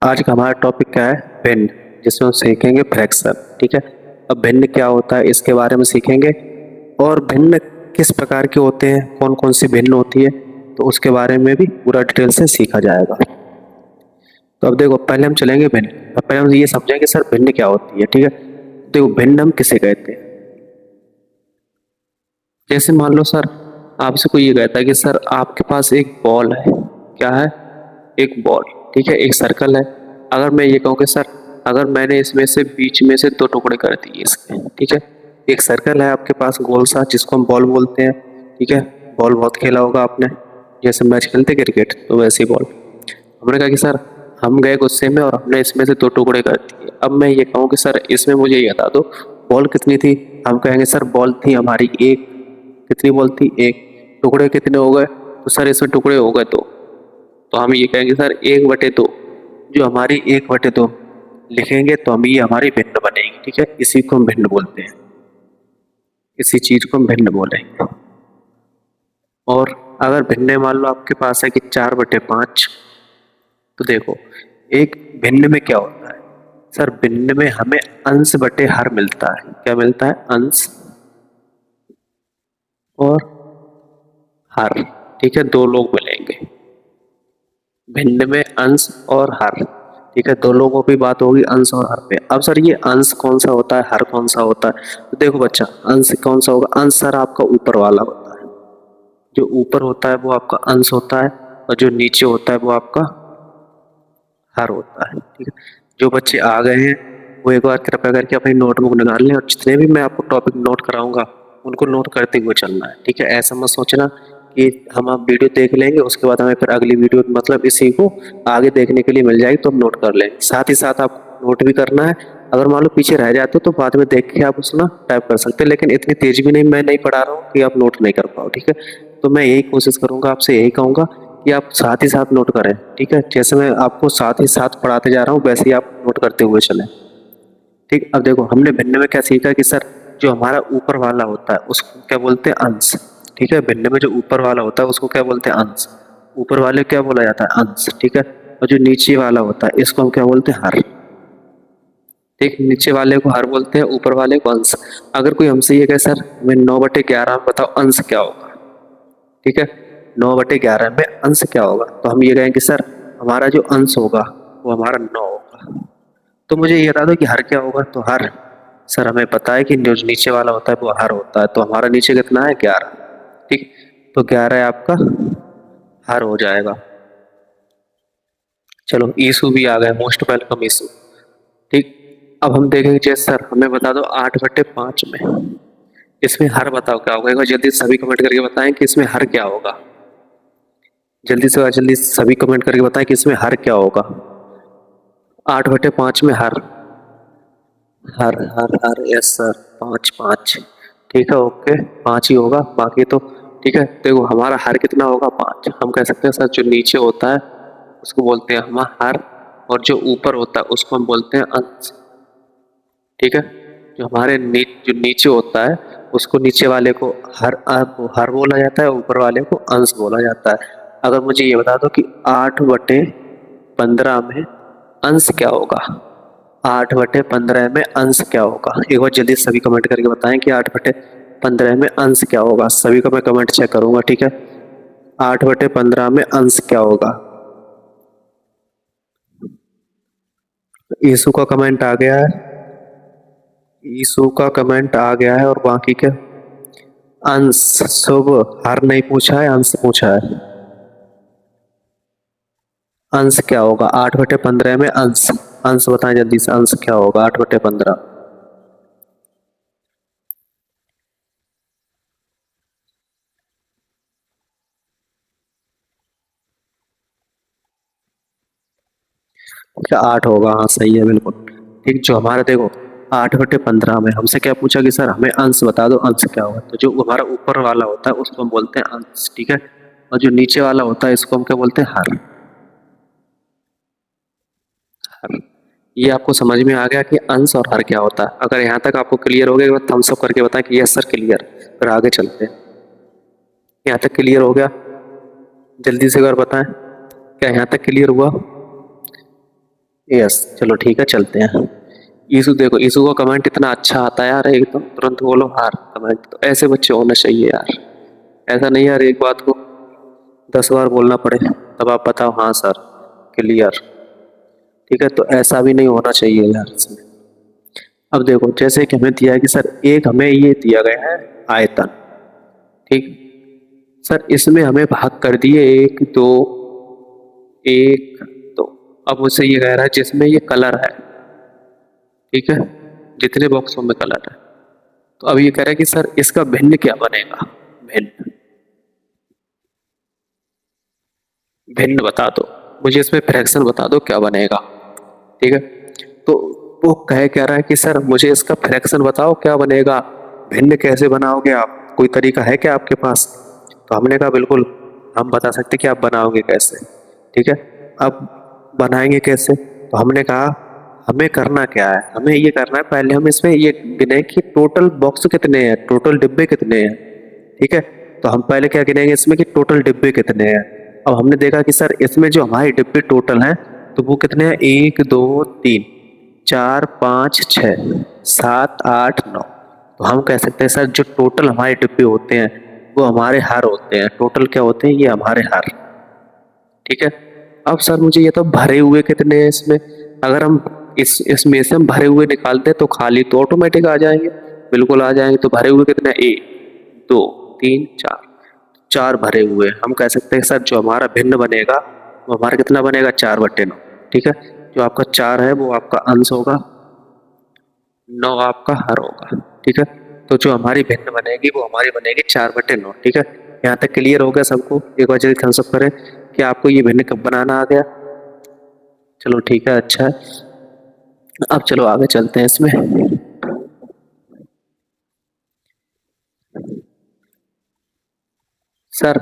आज का हमारा टॉपिक क्या है? भिन्न, जिसमें हम सीखेंगे फ्रैक्शन। ठीक है, अब भिन्न क्या होता है इसके बारे में सीखेंगे, और भिन्न किस प्रकार के होते हैं, कौन कौन सी भिन्न होती है, तो उसके बारे में भी पूरा डिटेल से सीखा जाएगा। तो अब देखो, पहले हम चलेंगे भिन्न। अब पहले हम ये समझेंगे सर भिन्न क्या होती है। ठीक है, देखो भिन्न हम किसे कहते हैं। जैसे मान लो सर, आपसे कोई ये कहता है कि सर आपके पास एक बॉल है। क्या है? एक बॉल। ठीक है, एक सर्कल है। अगर मैं ये कहूँ कि सर अगर मैंने इसमें से बीच में से दो टुकड़े कर दिए इसके, ठीक है, एक सर्कल है आपके पास गोल सा जिसको हम बॉल बोलते हैं। ठीक है, बॉल बहुत खेला होगा आपने, जैसे मैच खेलते क्रिकेट तो वैसे ही बॉल। हमने कहा कि सर हम गए गुस्से में और हमने इसमें से दो टुकड़े कर दिए। अब मैं ये कहूँ कि सर इसमें मुझे ये बता दो बॉल कितनी थी। हम कहेंगे सर बॉल थी हमारी एक। कितनी बॉल थी? एक। टुकड़े कितने हो गए? तो सर इसमें टुकड़े हो गए तो हम ये कहेंगे सर 1/2। जो हमारी 1/2 लिखेंगे तो हम ये हमारी भिन्न बनेगी। ठीक है, इसी को हम भिन्न बोलते हैं, इसी चीज को हम भिन्न बोलेंगे। और अगर भिन्न मान लो आपके पास है कि 4/5, तो देखो एक भिन्न में क्या होता है सर, भिन्न में हमें अंश बटे हर मिलता है। क्या मिलता है? अंश और हर। ठीक है, दो लोग मिलेंगे भिन्न में, अंश और हर। ठीक है, दो लोगों की बात होगी अंश और हर पे। अब सर ये अंश कौन सा होता है, हर कौन सा होता है? तो देखो बच्चा, अंश कौन सा होगा? अंश सर आपका ऊपर वाला होता है। जो ऊपर होता है वो आपका अंश होता है, और जो नीचे होता है वो आपका हर होता है। ठीक है, जो बच्चे आ गए हैं वो एक बार कृपया करके अपनी नोटबुक निकाल लें, और जितने भी मैं आपको टॉपिक नोट कराऊंगा उनको नोट करते हुए चलना है। ठीक है, ऐसा मत सोचना कि हम आप वीडियो देख लेंगे उसके बाद हमें फिर अगली वीडियो मतलब इसी को आगे देखने के लिए मिल जाएगी तो हम नोट कर लेंगे। साथ ही साथ आप नोट भी करना है। अगर मान लो पीछे रह जाते हो तो बाद में देख के आप उसमें टाइप कर सकते हैं, लेकिन इतनी तेज भी नहीं, मैं नहीं पढ़ा रहा हूँ कि आप नोट नहीं कर पाओ। ठीक है, तो मैं यही कोशिश करूंगा, आपसे यही कहूंगा कि आप साथ ही साथ नोट करें। ठीक है, जैसे मैं आपको साथ ही साथ पढ़ाते जा रहा हूँ वैसे ही आप नोट करते हुए चलें। ठीक, अब देखो हमने भिन्न में क्या सीखा कि सर जो हमारा ऊपर वाला होता है उसको क्या बोलते हैं? अंश। ठीक है, भिन्न में जो ऊपर वाला होता है उसको क्या बोलते हैं? अंश। ऊपर वाले को क्या बोला जाता है? अंश। ठीक है, और जो नीचे वाला होता है इसको हम क्या बोलते हैं? हर। ठीक, नीचे वाले को हर बोलते हैं, ऊपर वाले को अंश। अगर कोई हमसे ये कहे सर हमें 9/11 में बताओ अंश क्या होगा। ठीक है, 9/11 में अंश क्या होगा, तो हम ये कहेंगे सर हमारा जो अंश होगा वो हमारा 9 होगा। तो मुझे ये बता दो कि हर क्या होगा। तो हर सर हमें पता है कि जो नीचे वाला होता है वो हर होता है, तो हमारा नीचे कितना है? 11। ठीक, तो 11 आपका हर हो जाएगा। चलो ईसु भी आ गए, मोस्ट वेलकम ईसु। ठीक, अब हम देखेंगे जैसे सर हमें बता दो 8/5 में इसमें हर बताओ क्या होगा। एक बार जल्दी सभी कमेंट करके बताएं कि इसमें हर क्या होगा। जल्दी से जल्दी सभी कमेंट करके बताएं कि इसमें हर क्या होगा। 8/5 में हर, हर हर हर यस सर, 5 5। ठीक है, ओके, 5 ही होगा बाकी तो। ठीक है, देखो हमारा हर कितना होगा? 5। हम कह सकते हैं सर जो नीचे होता है उसको बोलते हैं हम हर, और जो ऊपर होता है उसको हम बोलते हैं अंश। ठीक है, जो हमारे जो नीचे होता है उसको नीचे वाले को हर बोला जाता है, ऊपर वाले को अंश बोला जाता है। अगर मुझे ये बता दो कि 8/15 में अंश क्या होगा। 8/15 में अंश क्या होगा? एक बार जल्दी सभी कमेंट करके बताएं कि 8/15 में अंश क्या होगा। सभी का मैं कमेंट चेक करूंगा। ठीक है, 8/15 में अंश क्या होगा? यीशु का कमेंट आ गया है, यीशु का कमेंट आ गया है, और बाकी के अंश। शुभ, हर नहीं पूछा है, अंश पूछा है। अंश क्या होगा 8/15 में? अंश, अंश बताएं जल्दी से, अंश क्या होगा 8/15? क्या 8 होगा? हाँ सही है बिल्कुल। ठीक, जो हमारा देखो 8/15 में हमसे क्या पूछा कि सर हमें अंश बता दो, अंश क्या होगा। तो जो हमारा ऊपर वाला होता है उसको हम बोलते हैं अंश। ठीक है, और जो नीचे वाला होता है इसको हम क्या बोलते हैं? हर। हर, ये आपको समझ में आ गया कि अंश और हर क्या होता है। अगर यहाँ तक आपको क्लियर हो गया तो थम्स अप करके बताएं कि यस सर क्लियर। फिर आगे चलते हैं। यहाँ तक क्लियर हो गया? जल्दी से अगर बताएं क्या यहाँ तक क्लियर हुआ? यस, चलो ठीक है, चलते हैं। ईशु देखो, ईशु का कमेंट इतना अच्छा आता है यार, एकदम तुरंत बोलो हार कमेंट। तो ऐसे बच्चे होने चाहिए यार। ऐसा नहीं यार एक बात को 10 बार बोलना पड़े तब आप बताओ हाँ सर, क्लियर। ठीक है, तो ऐसा भी नहीं होना चाहिए यार इसमें। अब देखो जैसे कि हमें दिया है कि सर एक हमें ये दिया गया है आयतन। ठीक, सर इसमें हमें भाग कर दिए एक दो, एक दो। अब मुझसे ये कह रहा है जिसमें ये कलर है, ठीक है, जितने बॉक्सों में कलर है। तो अब ये कह रहा है कि सर इसका भिन्न क्या बनेगा। भिन्न, भिन्न बता दो मुझे, इसमें फ्रैक्शन बता दो क्या बनेगा। ठीक है, तो वो कह रहा है कि सर मुझे इसका फ्रैक्शन बताओ क्या बनेगा। भिन्न कैसे बनाओगे आप, कोई तरीका है क्या आपके पास। तो हमने कहा बिल्कुल हम बता सकते कि आप बनाओगे कैसे। ठीक है, अब बनाएंगे कैसे, तो हमने कहा हमें करना क्या है, हमें ये करना है पहले हम इसमें ये गिने कि टोटल बॉक्स कितने हैं, टोटल डिब्बे कितने हैं। ठीक है, तो हम पहले क्या गिनेंगे इसमें कि टोटल डिब्बे कितने हैं। अब हमने देखा कि सर इसमें जो हमारे डिब्बे टोटल हैं तो वो कितने हैं, एक दो तीन चार पाँच छः सात आठ नौ। तो हम कह सकते हैं सर जो टोटल हमारे डिब्बे होते हैं वो हमारे हार होते हैं। टोटल क्या होते हैं, ये हमारे हार। ठीक है, अब सर मुझे ये तो भरे हुए कितने हैं इसमें। अगर हम इसमें से हम भरे हुए निकालते हैं तो खाली तो ऑटोमेटिक आ जाएंगे, बिल्कुल आ जाएंगे। तो भरे हुए कितने, एक दो तीन चार, चार भरे हुए। हम कह सकते हैं सर जो हमारा भिन्न बनेगा वो हमारा कितना बनेगा, 4/9। ठीक है, जो आपका 4 है वो आपका अंश होगा, 9 आपका हर होगा। ठीक है, तो जो हमारी भिन्न बनेगी वो हमारी बनेगी 4/9। ठीक है, यहाँ तक क्लियर हो गया सबको। एक बार जल्दी थम्स अप करें कि आपको ये भिन्न कब बनाना आ गया। चलो ठीक है, अच्छा है। अब चलो आगे चलते हैं इसमें। सर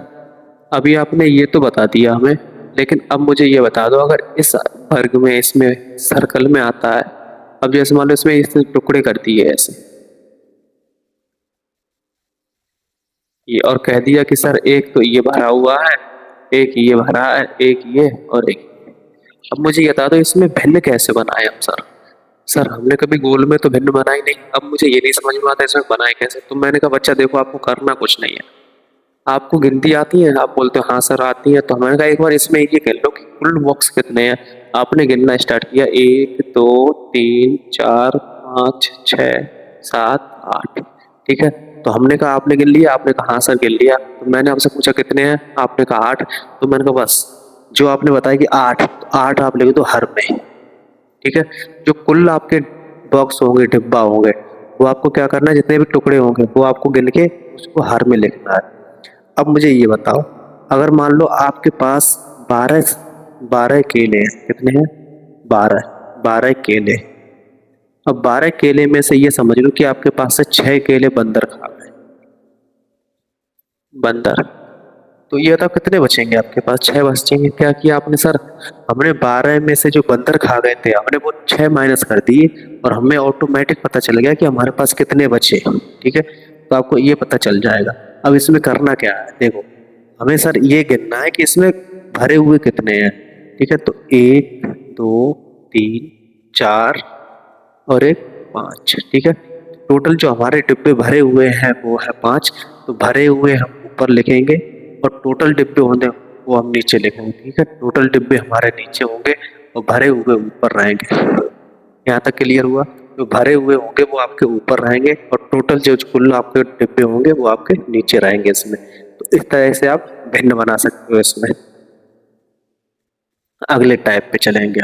अभी आपने ये तो बता दिया हमें, लेकिन अब मुझे ये बता दो अगर इस वर्ग में इसमें सर्कल में आता है। अब जैसे मान लो इसमें इस टुकड़े कर दिए ऐसे, ये और कह दिया कि सर एक तो ये भरा हुआ है, एक ये भरा है, एक ये और एक ये। अब मुझे ये बता दो इसमें भिन्न कैसे बनाए हम सर। सर हमने कभी गोल में तो भिन्न बनाई नहीं, अब मुझे ये नहीं समझ में आता इसमें बनाए कैसे। तो मैंने कहा बच्चा देखो आपको करना कुछ नहीं है, आपको गिनती आती है, आप बोलते हो हाँ सर आती है। तो मैंने कहा एक बार इसमें ये कह लो कि कुल बॉक्स कितने हैं। आपने गिनना स्टार्ट किया, एक दो तीन चार पाँच छः सात आठ। ठीक है, तो हमने कहा आपने गिन लिया, आपने कहा हाँ सर गिन लिया। तो मैंने आपसे पूछा कितने हैं, आपने कहा 8। तो मैंने कहा बस जो आपने बताया कि 8, तो 8 आप लिख दो हर में। ठीक है, जो कुल आपके बॉक्स होंगे, डिब्बा होंगे, वो आपको क्या करना है, जितने भी टुकड़े होंगे वो आपको गिन के उसको हर में लिखना है। अब मुझे ये बताओ अगर मान लो आपके पास 12 12 केले हैं, कितने हैं, 12, 12 केले। अब 12 केले में से ये समझ लो कि आपके पास से 6 केले बंदर खा गए, बंदर। तो ये बताओ कितने बचेंगे आपके पास, 6 बचेंगे। क्या किया आपने सर, हमने 12 में से जो बंदर खा गए थे हमने वो 6 माइनस कर दिए और हमें ऑटोमेटिक पता चल गया कि हमारे पास कितने बचे। ठीक है, तो आपको ये पता चल जाएगा। अब इसमें करना क्या है, देखो हमें सर ये गिनना है कि इसमें भरे हुए कितने हैं। ठीक है, तो एक दो तीन चार और एक पाँच। ठीक है, टोटल जो हमारे डिब्बे भरे हुए हैं वो है 5। तो भरे हुए हम ऊपर लिखेंगे और टोटल डिब्बे होंगे वो हम नीचे लिखेंगे। ठीक है, टोटल डिब्बे हमारे नीचे होंगे और भरे हुए ऊपर रहेंगे। यहाँ तक क्लियर हुआ, जो भरे हुए होंगे वो आपके ऊपर रहेंगे और टोटल जो कुल आपके डिब्बे होंगे वो आपके नीचे रहेंगे इसमें। तो इस तरह से आप भिन्न बना सकते हो इसमें। अगले टाइप पे चलेंगे।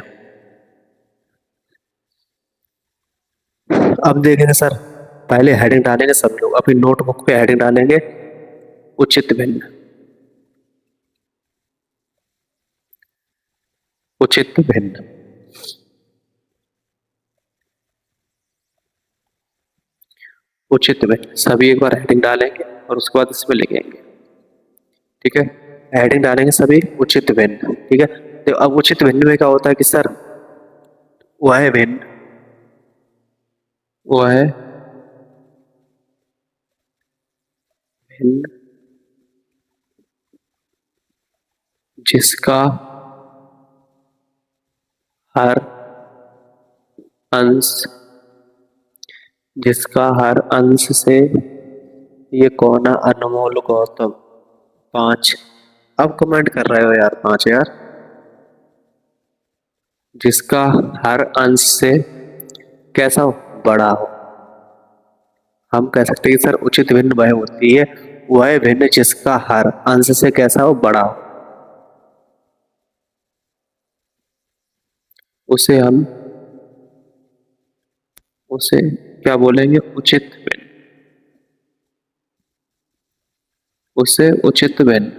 अब देखेंगे सर, पहले हेडिंग डालेंगे सब लोग अपनी नोटबुक पे, हेडिंग डालेंगे उचित भिन्न। उचित भिन्न, उचित भिन्न, सभी एक बार हेडिंग डालेंगे और उसके बाद इसमें लिखेंगे। ठीक है, हेडिंग डालेंगे सभी उचित भिन्न। ठीक है, तो अब उचित भिन्न में क्या होता है कि सर वह भिन्न, वह भिन्न जिसका हर अंश जिसका हर अंश से ये कौन है अनमोल गौतम। 5। अब कमेंट कर रहे हो यार 5 यार। जिसका हर अंश से कैसा हो, बड़ा हो। हम कह सकते हैं कि सर उचित भिन्न वह होती है, वह भिन्न जिसका हर अंश से कैसा हो, बड़ा हो। उसे हम उसे क्या बोलेंगे, उचित भिन्न। उसे उचित भिन्न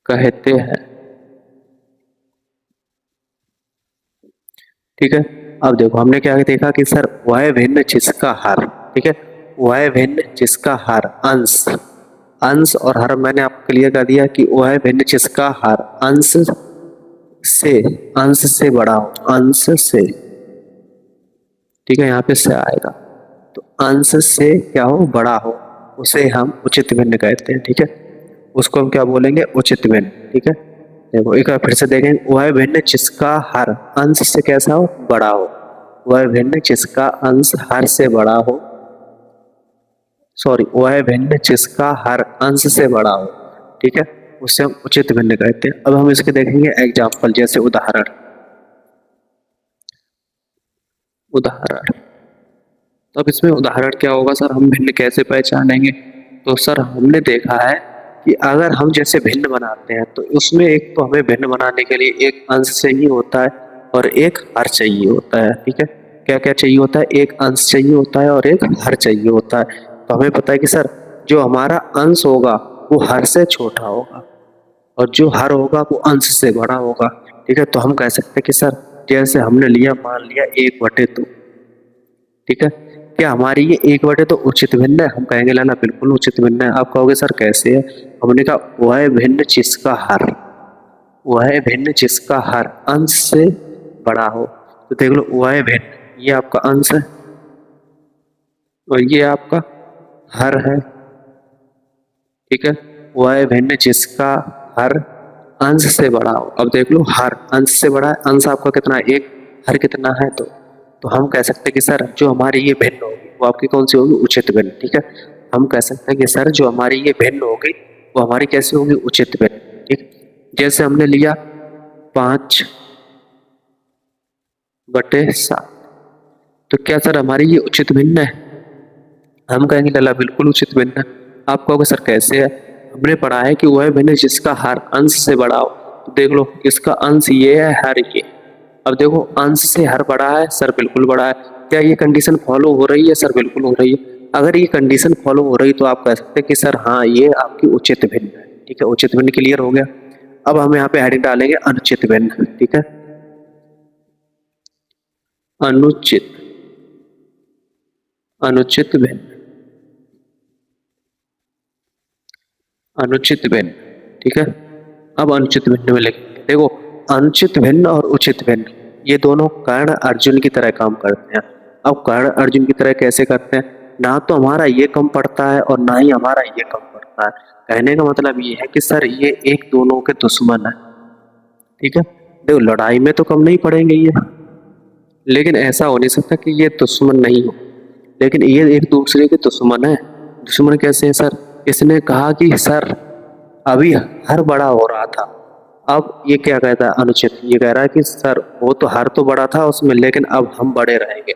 कहते हैं। ठीक है। अब देखो हमने क्या देखा कि सर वह भिन्न जिसका हर, ठीक है, वह भिन्न जिसका हर अंश, अंश और हर मैंने आपको क्लियर कर दिया कि वह भिन्न जिसका हर से अंश से बड़ा हो, अंश से। ठीक है, यहाँ पे से आएगा तो अंश से क्या हो, बड़ा हो, उसे हम उचित भिन्न कहते हैं। ठीक है, उसको हम क्या बोलेंगे, उचित भिन्न। ठीक है, देखो एक बार फिर से देखें, वह भिन्न जिसका हर अंश से कैसा हो, बड़ा हो। वह भिन्न जिसका अंश हर से बड़ा हो, सॉरी, वह भिन्न जिसका हर अंश से बड़ा हो। ठीक है, उसे हम उचित भिन्न कहते हैं। अब हम इसके देखेंगे एग्जाम्पल, जैसे उदाहरण। उदाहरण, तो अब इसमें उदाहरण क्या होगा सर, हम भिन्न कैसे पहचानेंगे। तो सर हमने देखा है कि अगर हम जैसे भिन्न बनाते हैं तो उसमें एक तो हमें भिन्न बनाने के लिए एक अंश चाहिए होता है और एक हर चाहिए होता है। ठीक है, क्या क्या चाहिए होता है, एक अंश चाहिए होता है और एक हर चाहिए होता है। तो हमें पता है कि सर जो हमारा अंश होगा वो हर से छोटा होगा और जो हर होगा वो अंश से बड़ा होगा। ठीक है, तो हम कह सकते हैं कि सर जैसे हमने लिया, मान लिया 1/2। ठीक है, क्या हमारी ये 1/2 तो उचित भिन्न है, हम कहेंगे लाला बिल्कुल उचित भिन्न है। आप कहोगे सर कैसे है, हमने कहा वह भिन्न जिसका हर, वह भिन्न जिसका हर अंश से बड़ा हो। तो देख लो वह भिन्न, ये आपका अंश है और ये आपका हर है। ठीक है, वह भिन्न जिसका हर अंश से बड़ा हो। अब देख लो हर अंश से बड़ा है, अंश आपका कितना है, 1, हर कितना है, तो हम कह सकते हैं कि सर जो हमारी ये भिन्न होगी वो आपकी कौन सी होगी, उचित भिन्न। ठीक है, हम कह सकते हैं कि सर जो हमारी ये भिन्न होगी वो हमारी कैसी होगी, उचित भिन्न। ठीक, जैसे हमने लिया 5/7, तो क्या सर हमारी ये उचित भिन्न है, हम कहेंगे लाला बिल्कुल उचित भिन्न है। आप कहोगे सर कैसे है, हमने पढ़ा है कि वह भिन्न जिसका हर अंश से बड़ा हो। तो देख लो इसका अंश ये है, हर ये। अब देखो अंश से हर बड़ा है, सर बिल्कुल बड़ा है। क्या ये कंडीशन फॉलो हो रही है, सर बिल्कुल हो रही है। अगर ये कंडीशन फॉलो हो रही तो आप कह सकते हैं कि सर हाँ ये आपकी उचित भिन्न है। ठीक है, उचित भिन्न क्लियर हो गया। अब हम यहाँ पे हेडिंग डालेंगे अनुचित भिन्न। ठीक है, अनुचित, अनुचित भिन्न, अनुचित भिन्न। ठीक है, अब अनुचित भिन्न में लिखेंगे, देखो अनुचित भिन्न और उचित भिन्न ये दोनों कर्ण अर्जुन की तरह काम करते हैं। अब कर्ण अर्जुन की तरह कैसे करते हैं, ना तो हमारा ये कम पड़ता है और ना ही हमारा ये कम पड़ता है। कहने का मतलब ये है कि सर ये एक दोनों के दुश्मन है। ठीक है, देखो लड़ाई में तो कम नहीं पड़ेंगे ये, लेकिन ऐसा हो नहीं सकता कि ये दुश्मन नहीं हो, लेकिन ये एक दूसरे के दुश्मन है। दुश्मन कैसे है सर, इसने कहा कि सर अभी हर बड़ा हो रहा था, अब ये क्या कहता है अनुचित, ये कह रहा है कि सर वो तो हर तो बड़ा था उसमें, लेकिन अब हम बड़े रहेंगे।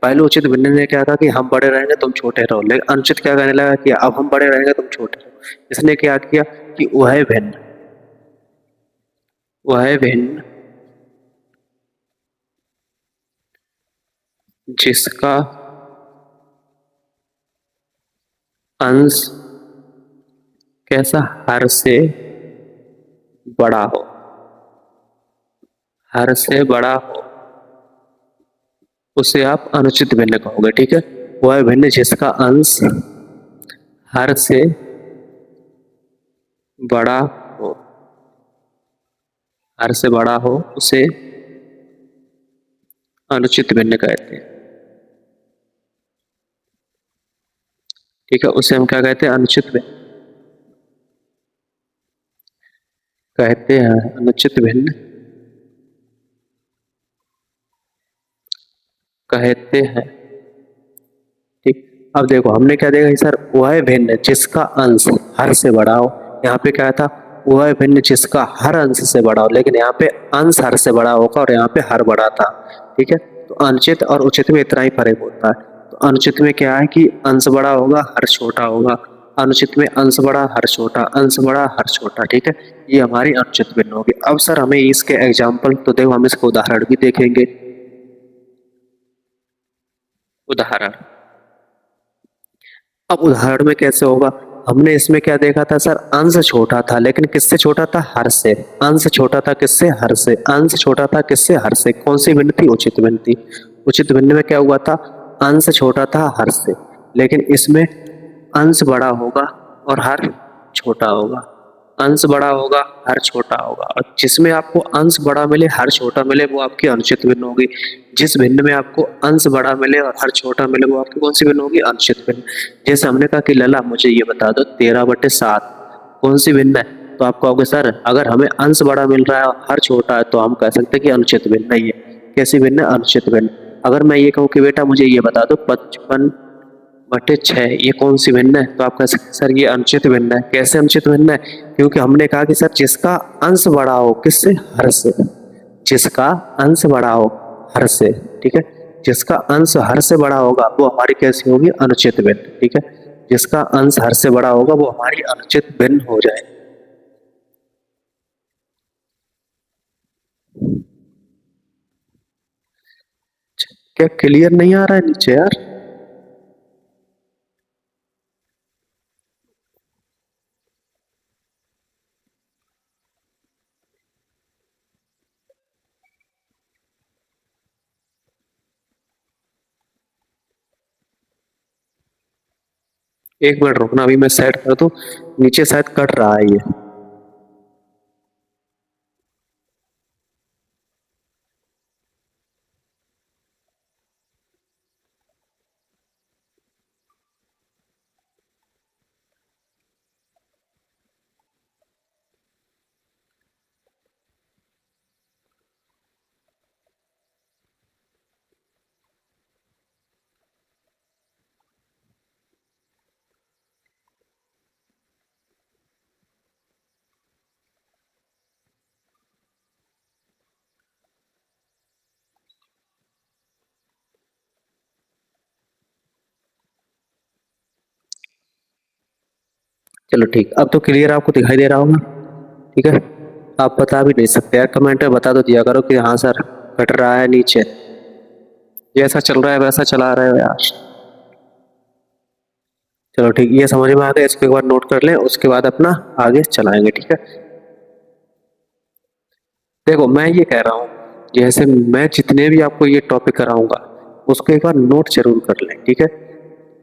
पहले उचित भिन्न ने क्या कहा कि हम बड़े रहेंगे तुम छोटे रहो, लेकिन अनुचित क्या कहने लगा कि अब हम बड़े रहेंगे तुम छोटे रहो। इसने क्या किया कि वह भिन्न, वह भिन्न जिसका अंश कैसा, हर से बड़ा हो, हर से बड़ा हो, उसे आप अनुचित भिन्न कहोगे। ठीक है, वह भिन्न जिसका अंश हर से बड़ा हो, हर से बड़ा हो उसे अनुचित भिन्न कहते हैं। ठीक है, उसे हम क्या कहते हैं, अनुचित भिन्न कहते हैं, अनुचित भिन्न कहते हैं। ठीक, अब देखो हमने क्या देखा कि सर वह भिन्न जिसका अंश हर से बड़ा हो। यहाँ पे क्या था, वह भिन्न जिसका हर अंश से बड़ा हो, लेकिन यहाँ पे अंश हर से बड़ा होगा और यहाँ पे हर बड़ा था। ठीक है, तो अनुचित और उचित में इतना ही फर्क होता है। तो अनुचित में क्या है कि अंश बड़ा होगा हर छोटा होगा, अनुचित में अंश बड़ा हर छोटा, अंश बड़ा हर छोटा। ठीक है, ये हमारी अनुचित भिन्न होगी। अब सर हमें इसके एग्जाम्पल तो देखो, हम इसका उदाहरण भी देखेंगे। उदाहरण, अब उदाहरण में कैसे होगा, हमने इसमें क्या देखा था सर, अंश छोटा था लेकिन किससे छोटा था, हर से। अंश छोटा था किससे, हर से। अंश छोटा था किससे, हर से। कौन सी भिन्न थी, उचित भिन्न थी। उचित भिन्न में क्या हुआ था, अंश छोटा था हर से, लेकिन इसमें अंश बड़ा होगा और हर छोटा होगा। अंश बड़ा होगा हर छोटा होगा, और जिसमें आपको अंश बड़ा मिले हर छोटा मिले वो आपकी अनुचित भिन्न होगी। जिस भिन्न में आपको अंश बड़ा मिले और हर छोटा मिले वो आपकी कौन सी भिन्न होगी, अनुचित भिन्न। जैसे हमने कहा कि लला मुझे ये बता दो 13/7 कौन सी भिन्न है, तो आप कहोगे सर अगर हमें अंश बड़ा मिल रहा है और हर छोटा है तो हम कह सकते हैं कि अनुचित भिन्न है। ये कैसी भिन्न है, अनुचित भिन्न। अगर मैं ये कहूँ कि बेटा मुझे ये बता दो 55/6 ये कौन सी भिन्न है, तो आप कह सकते हैं सर ये अनुचित भिन्न है। कैसे अनुचित भिन्न है, क्योंकि हमने कहा कि सर जिसका अंश बड़ा हो किससे, हर से। जिसका अंश बड़ा हो हर से, ठीक है, जिसका अंश हर से बड़ा होगा वो हमारी कैसी होगी, अनुचित भिन्न। ठीक है, जिसका अंश हर से बड़ा होगा वो हमारी अनुचित भिन्न हो जाए। क्या क्लियर नहीं आ रहा है नीचे यार? एक मिनट रुकना, अभी मैं सेट कर दूं। नीचे शायद कट रहा है ये। चलो ठीक, अब तो क्लियर आपको दिखाई दे रहा होगा। ठीक है, आप बता भी नहीं सकते यार, कमेंट में बता तो दिया करो कि हाँ सर कट रहा है नीचे, जैसा चल रहा है वैसा चला रहे हो यार। चलो ठीक, ये समझ में आ गया, इसको एक बार नोट कर लें, उसके बाद अपना आगे चलाएंगे। ठीक है, देखो मैं ये कह रहा हूँ, जैसे मैं जितने भी आपको ये टॉपिक कराऊंगा उसको एक बार नोट जरूर कर लें। ठीक है,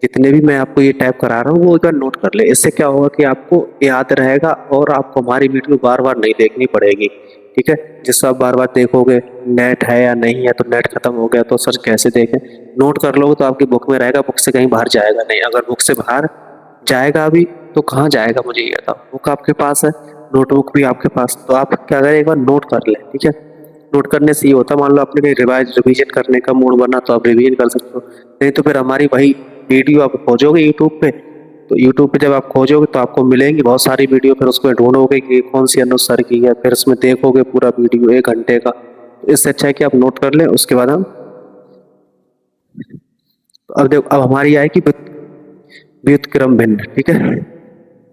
जितने भी मैं आपको ये टाइप करा रहा हूँ वो एक बार नोट कर ले। इससे क्या होगा कि आपको याद रहेगा और आपको हमारी वीडियो बार बार नहीं देखनी पड़ेगी। ठीक है, जिससे आप बार बार देखोगे नेट है या नहीं है, तो नेट खत्म हो गया तो सर कैसे देखें। नोट कर लोगे तो आपकी बुक में रहेगा, बुक से कहीं बाहर जाएगा नहीं। अगर बुक से बाहर जाएगा अभी तो कहाँ जाएगा, मुझे ये बताओ। बुक आपके पास है, नोटबुक भी आपके पास, तो आप क्या करें, एक बार नोट कर लें। ठीक है, नोट करने से ये होता है, मान लो आपने कहीं रिवीजन करने का मूड बना तो आप रिवीजन कर सकते हो, नहीं तो फिर हमारी वही वीडियो आप खोजोगे यूट्यूब पे। तो यूट्यूब पे जब आप खोजोगे तो आपको मिलेंगी बहुत सारी वीडियो, फिर उसमें ढूंढोगे कि कौन सी अनुज सर की है, फिर उसमें देखोगे पूरा वीडियो 1 घंटे का। तो इससे अच्छा है कि आप नोट कर लें, उसके बाद हम, तो अब देखो अब हमारी आएगी व्युत्क्रम भिन्न। ठीक है,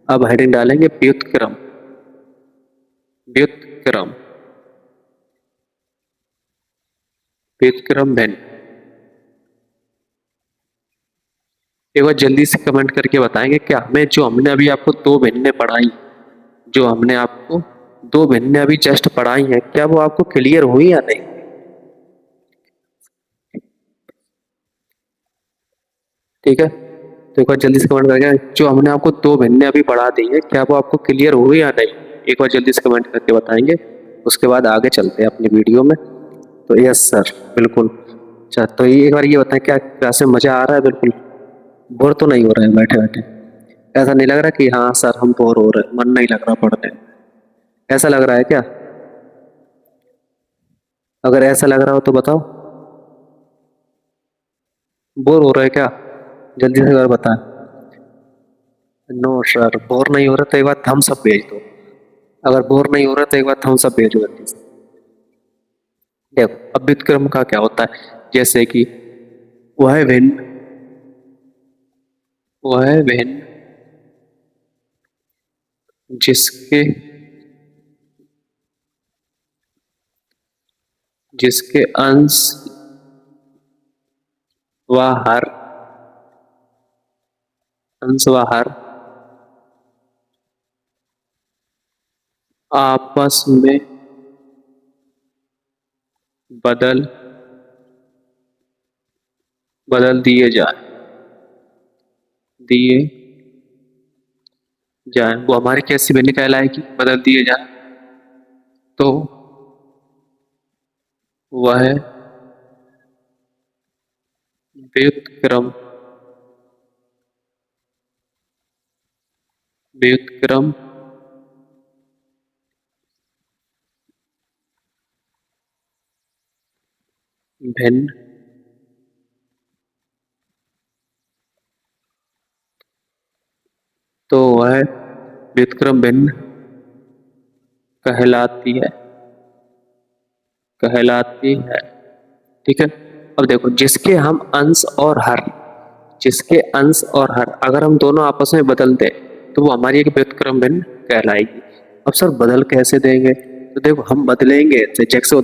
अब हेडिंग डालेंगे व्युत्क्रम, व्युत्क्रम, व्युत्क्रम भिन्न। एक बार जल्दी से कमेंट करके बताएंगे क्या हमें, जो हमने अभी आपको दो भिन्नें पढ़ाई, जो हमने आपको दो भिन्नें अभी जस्ट पढ़ाई हैं, क्या वो आपको क्लियर हुई या नहीं। ठीक है, तो एक बार जल्दी से कमेंट करके, जो हमने आपको दो भिन्नें अभी पढ़ा दी है क्या वो आपको क्लियर हुई या नहीं, एक बार जल्दी से कमेंट करके बताएंगे। उसके बाद आगे चलते हैं अपनी वीडियो में। तो यस सर, बिल्कुल। अच्छा, तो ये एक बार ये बताएं, क्या क्लास में मजा आ रहा है, बिल्कुल बोर तो नहीं हो रहे हैं बैठे बैठे। ऐसा नहीं लग रहा कि हाँ सर हम बोर हो रहे हैं, मन नहीं लग रहा पढ़ने में, ऐसा लग रहा है क्या? अगर ऐसा लग रहा हो तो बताओ। बोर हो रहा है क्या? जल्दी से अगर बताएं। नो सर, बोर नहीं हो रहा तो एक बार थम्स अप भेज दो। अगर बोर नहीं हो रहा तो एक बार थम्स अप भेजो जल्दी से। देखो अब व्युत्क्रम का क्या होता है, जैसे कि वह भिन्न वह भिन्न जिसके जिसके अंश व हर अंश व हर आपस में बदल बदल दिए जाए, वो हमारी कैसी भिन्न कहलाएगी, बदल दिए जाए तो वह व्युत्क्रम व्युत्क्रम भिन्न तो वह व्युत्क्रम भिन्न कहलाती है कहलाती है ठीक है। अब देखो जिसके हम अंश और हर जिसके अंश और हर अगर हम दोनों आपस में बदल दें तो वो हमारी एक व्युत्क्रम भिन्न कहलाएगी। अब सर बदल कैसे देंगे, तो देखो हम बदलेंगे जैसे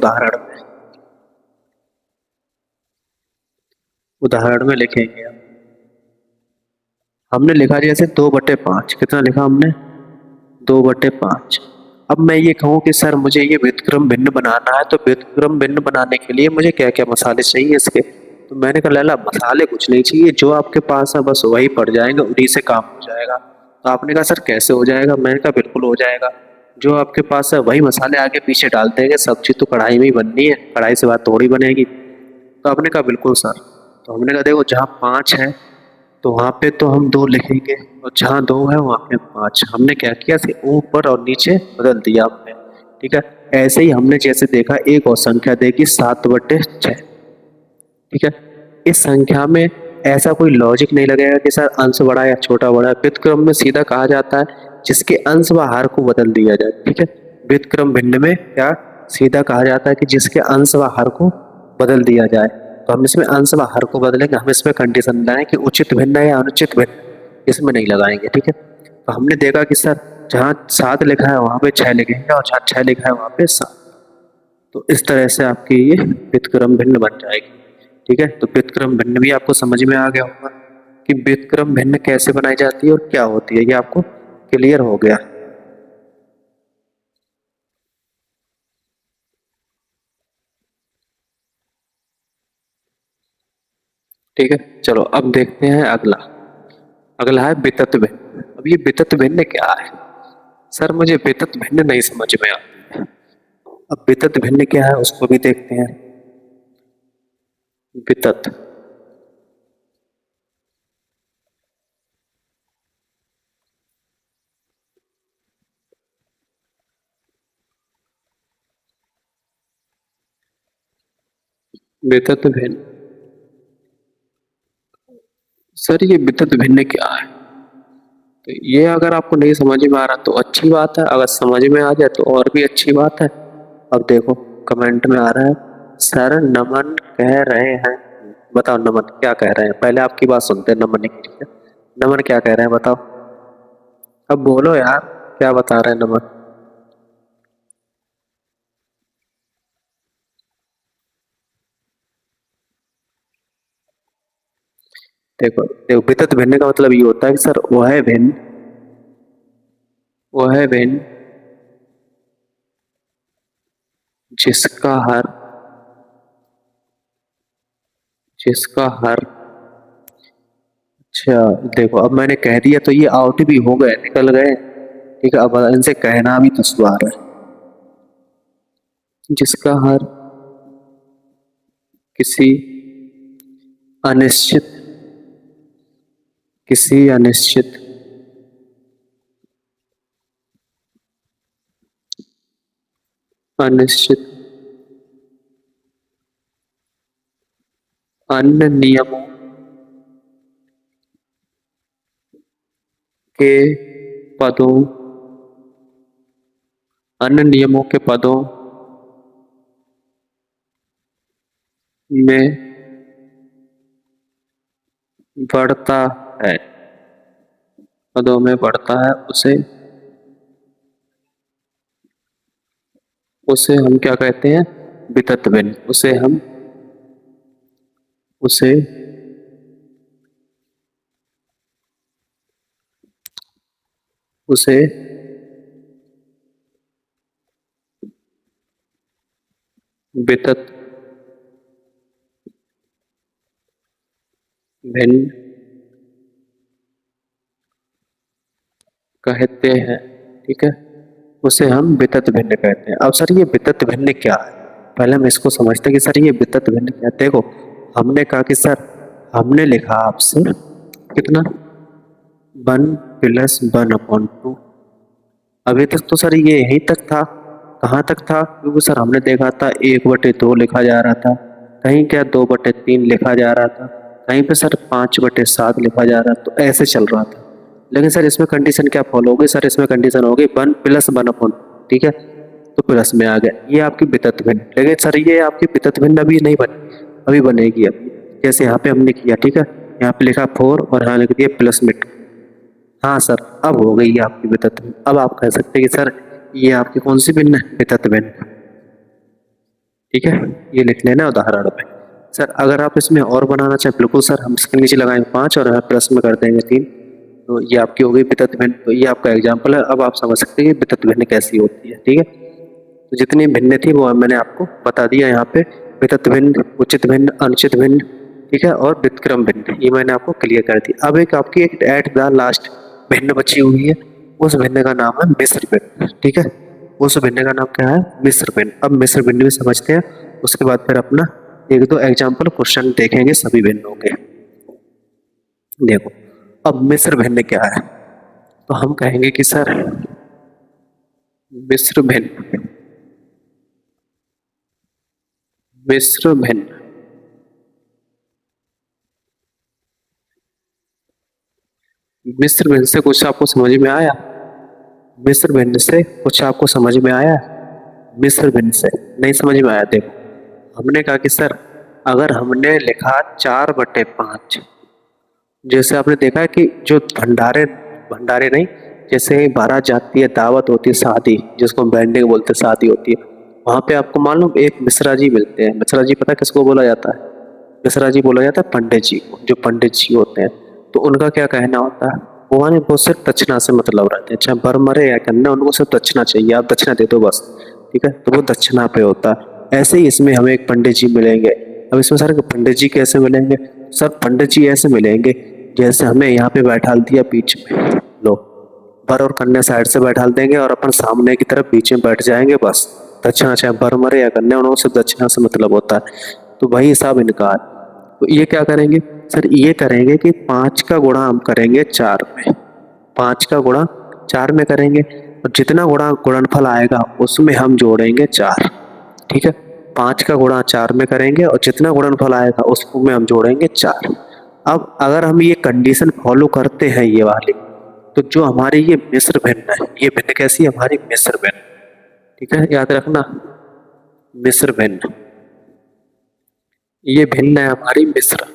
उदाहरण में लिखेंगे। हमने लिखा जैसे 2/5, कितना लिखा हमने, 2/5। अब मैं ये कहूँ कि सर मुझे ये व्युत्क्रम भिन्न बनाना है, तो व्युत्क्रम भिन्न बनाने के लिए मुझे क्या क्या मसाले चाहिए इसके, तो मैंने कहा लैला मसाले कुछ नहीं चाहिए, जो आपके पास है बस वही पड़ जाएगा, उन्हीं से काम हो जाएगा। तो आपने कहा सर कैसे हो जाएगा, मैंने कहा बिल्कुल हो जाएगा। जो आपके पास है वही मसाले आगे पीछे डाल देंगे, सब्जी तो कढ़ाई में ही बननी है, कढ़ाई से बात थोड़ी बनेगी। तो आपने कहा बिल्कुल सर। तो हमने कहा देखो जहाँ 5 है तो वहां पे तो हम 2 लिखेंगे, और जहाँ 2 है वहां पे 5। हमने क्या किया, ऊपर और नीचे बदल दिया हमने। ठीक है। ऐसे ही हमने जैसे देखा एक और संख्या देगी 7/6। ठीक है। इस संख्या में ऐसा कोई लॉजिक नहीं लगेगा कि सर अंश बड़ा या छोटा बड़ा है, व्युत्क्रम में सीधा कहा जाता है जिसके अंश व हर को बदल दिया जाए। ठीक है। व्युत्क्रम भिन्न में क्या सीधा कहा जाता है कि जिसके अंश व हर को बदल दिया जाए। तो हम इसमें अंश व हर को बदलेंगे, हम इसमें कंडीशन लगाएं कि उचित भिन्न है या अनुचित भिन्न, इसमें नहीं लगाएंगे। ठीक है। तो हमने देखा कि सर जहाँ 7 लिखा है वहां पे 6 लिखेंगे, और जहाँ 6 लिखा है वहां पे 7। तो इस तरह से आपकी ये व्युत्क्रम भिन्न बन जाएगी। ठीक है। तो व्युत्क्रम भिन्न भी आपको समझ में आ गया होगा कि व्युत्क्रम भिन्न कैसे बनाई जाती है और क्या होती है, ये आपको क्लियर हो गया। ठीक है। चलो अब देखते हैं अगला। अगला है वितत भिन्न। अब ये वितत भिन्न क्या है, सर मुझे वितत भिन्न नहीं समझ में आती है। अब वितत भिन्न क्या है उसको भी देखते हैं। वितत वितत भिन्न, सर ये वितत भिन्न क्या है, तो ये अगर आपको नहीं समझ में आ रहा तो अच्छी बात है, अगर समझ में आ जाए तो और भी अच्छी बात है। अब देखो कमेंट में आ रहा है, सर नमन कह रहे हैं, बताओ नमन क्या कह रहे हैं, पहले आपकी बात सुनते हैं नमन की। ठीक है। नमन क्या कह रहे हैं बताओ, अब बोलो यार, क्या बता रहे हैं नमन। देखो देखो वितत भिन्न का मतलब ये होता है कि सर वह भिन्न जिसका हर जिसका हर अच्छा देखो अब मैंने कह दिया तो ये आउट भी हो गए, निकल गए। ठीक है। अब इनसे कहना भी दुश्वार है। जिसका हर किसी अनिश्चित किसी अनिश्चित अनिश्चित अन्य नियमों के पदों, अन्य नियमों के पदों में बढ़ता है, पदों में बढ़ता है, उसे उसे हम क्या कहते हैं? वितत भिन्न। उसे उसे वितत भिन्न कहते हैं। ठीक है, उसे हम वितत भिन्न कहते हैं। अब सर ये वितत भिन्न क्या है? पहले हम इसको समझते हैं कि सर ये वितत भिन्न क्या है। देखो, हमने कहा कि सर हमने लिखा आपसे कितना 1+1/2। अभी तक तो सर ये यहीं तक था। कहाँ तक था? क्योंकि सर हमने देखा था 1/2 लिखा जा रहा था, कहीं क्या 2/3 लिखा जा रहा था, कहीं पे सर 5/7 लिखा जा रहा था। तो ऐसे चल रहा था। लेकिन सर इसमें कंडीशन क्या फॉलो होगी? सर इसमें कंडीशन होगी 1+1/। ठीक है, तो प्लस में आ गया, ये आपकी वितत भिन्न। लेकिन सर ये आपकी वितत भिन्न अभी नहीं बनी, अभी बनेगी। अभी जैसे यहाँ पे हमने किया, ठीक है, यहाँ पे लिखा 4 और यहाँ लिख दिया प्लस में 2। हाँ सर, अब हो गई ये आपकी वितत भिन्न। अब आप कह सकते हैं कि सर ये आपकी कौन सी भिन्न है? वितत भिन्न। ठीक है, ये लिख लेना उदाहरण में। सर अगर आप इसमें और बनाना चाहें, बिल्कुल सर, हम इसके नीचे लगाएंगे 5 और यहाँ प्लस में कर देंगे 3। तो ये आपकी हो गई वितत भिन्न। तो ये आपका एग्जाम्पल है। अब आप समझ सकते हैं कि वितत भिन्न कैसी होती है। ठीक है, तो जितनी भिन्न थी वो मैंने आपको बता दिया यहाँ पे। वितत भिन्न, उचित भिन्न, अनुचित भिन्न, ठीक है, और व्युत्क्रम भिन्न, ये मैंने आपको क्लियर कर दी। अब एक आपकी एक एट द लास्ट भिन्न बची हुई है। उस भिन्न का नाम है मिश्र भिन्न। ठीक है, उस भिन्न का नाम क्या है? मिश्र भिन्न। अब मिश्र भिन्न भी समझते हैं, उसके बाद फिर अपना 1-2 एग्जाम्पल क्वेश्चन देखेंगे सभी भिन्नों के। देखो, अब मिश्र भिन्न क्या है? तो हम कहेंगे कि सर मिश्र भिन्न, मिश्र भिन्न मिश्र भिन्न से कुछ आपको समझ में आया? मिश्र भिन्न से कुछ आपको समझ में आया? मिश्र भिन्न से नहीं समझ में आया? देखो, हमने कहा कि सर अगर हमने लिखा 4/5, जैसे आपने देखा है कि जो भंडारे भंडारे नहीं, जैसे बारात जाती है, दावत होती है, शादी जिसको हम बैंडिंग बोलते हैं, शादी होती है, वहां पे आपको मालूम एक मिश्रा जी मिलते हैं। मिश्रा जी पता किसको बोला जाता है? मिश्रा जी बोला जाता है पंडित जी को। जो पंडित जी होते हैं, तो उनका क्या कहना होता है? वो सिर्फ दक्षिणा से मतलब रहते हैं, चाहे बर मरे या कन्या, उनको सिर्फ दक्षिणा चाहिए, आप दक्षिणा दे दो बस। ठीक है, तो वो दक्षिणा पे होता है। ऐसे ही इसमें हमें एक पंडित जी मिलेंगे। अब इसमें सर पंडित जी कैसे मिलेंगे? सर पंडित जी ऐसे मिलेंगे जैसे हमें यहाँ पे बैठा दिया बीच में, लो, वर और कन्या साइड से बैठा देंगे और अपन सामने की तरफ बीच में बैठ जाएंगे बस। दक्षिणा चाहे वर मरे या कन्या, उनको सिर्फ दक्षिणा से मतलब होता है। तो वही हिसाब इनका है। तो ये क्या करेंगे? सर ये करेंगे कि 5 का गुणा हम करेंगे 4 में, 5 का गुणा 4 में करेंगे, और जितना गुणनफल आएगा उसमें हम जोड़ेंगे 4। ठीक है, 5 का गुणा 4 में करेंगे और जितना गुणनफल आएगा उसमें हम जोड़ेंगे 4। अब अगर हम ये कंडीशन फॉलो करते हैं ये वाली, तो जो हमारी ये मिश्र भिन्न है, ये भिन्न कैसी है? हमारी मिश्र भिन्न। ठीक है, याद रखना, मिश्र भिन्न, ये भिन्न है हमारी मिश्र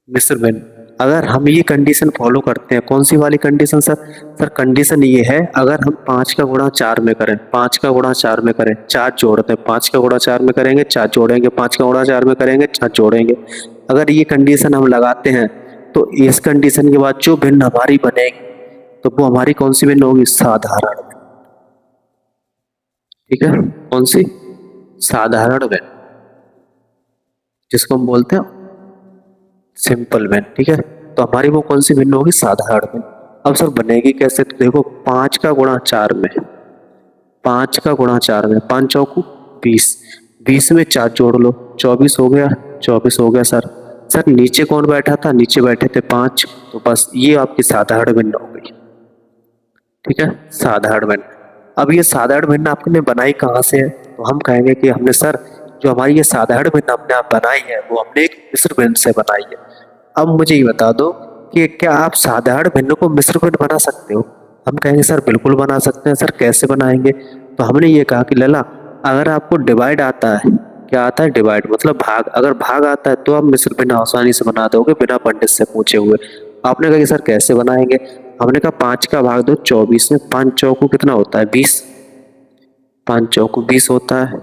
मिश्र भिन्न। अगर हम ये कंडीशन फॉलो करते हैं, कौन सी वाली कंडीशन सर? सर कंडीशन ये है, अगर हम 5 का गुणा 4 में करें, 5 का गुणा 4 में करें, 4 जोड़ते हैं, 5 का गुणा 4 में करेंगे, 4 जोड़ेंगे, 5 का गुणा 4 में करेंगे, 4 जोड़ेंगे। अगर ये कंडीशन हम लगाते हैं, तो इस कंडीशन के बाद जो भिन्न हमारी बनेगी, तो वो हमारी कौन सी भिन्न होगी? साधारण। ठीक है, कौन सी? साधारण भिन्न, जिसको हम बोलते हैं सिंपल भिन्न। ठीक है, तो हमारी वो कौन सी भिन्न होगी? साधारण भिन्न। अब सर बनेगी कैसे? तो देखो, 5 का गुणा 4 में, 5 का गुणा 4 में, 5 चौकू 20, 20 में 4 जोड़ लो, 24 हो गया, 24 हो गया सर। सर नीचे कौन बैठा था? नीचे बैठे थे 5, तो बस ये आपकी साधारण भिन्न हो गई। ठीक है, साधारण भिन्न। अब ये साधारण भिन्न आपने बनाई कहाँ से है? तो हम कहेंगे कि हमने सर जो हमारी ये साधारण भिन्न हमने आप बनाई है, वो हमने एक मिश्र भिन्न से बनाई है। अब मुझे ये बता दो कि क्या आप साधारण भिन्न को मिश्र भिन्न बना सकते हो? हम कहेंगे सर बिल्कुल बना सकते हैं। सर कैसे बनाएंगे? तो हमने ये कहा कि लला, अगर आपको डिवाइड आता है, क्या आता है? डिवाइड मतलब भाग। अगर भाग आता है तो आप मिश्र भिन्न आसानी से बना दोगे बिना पंडित से पूछे हुए। आपने कहा कि सर कैसे बनाएंगे? हमने कहा 5 का भाग दो 24 में, 5 चौको कितना होता है? 20। 5 चौको 20 होता है,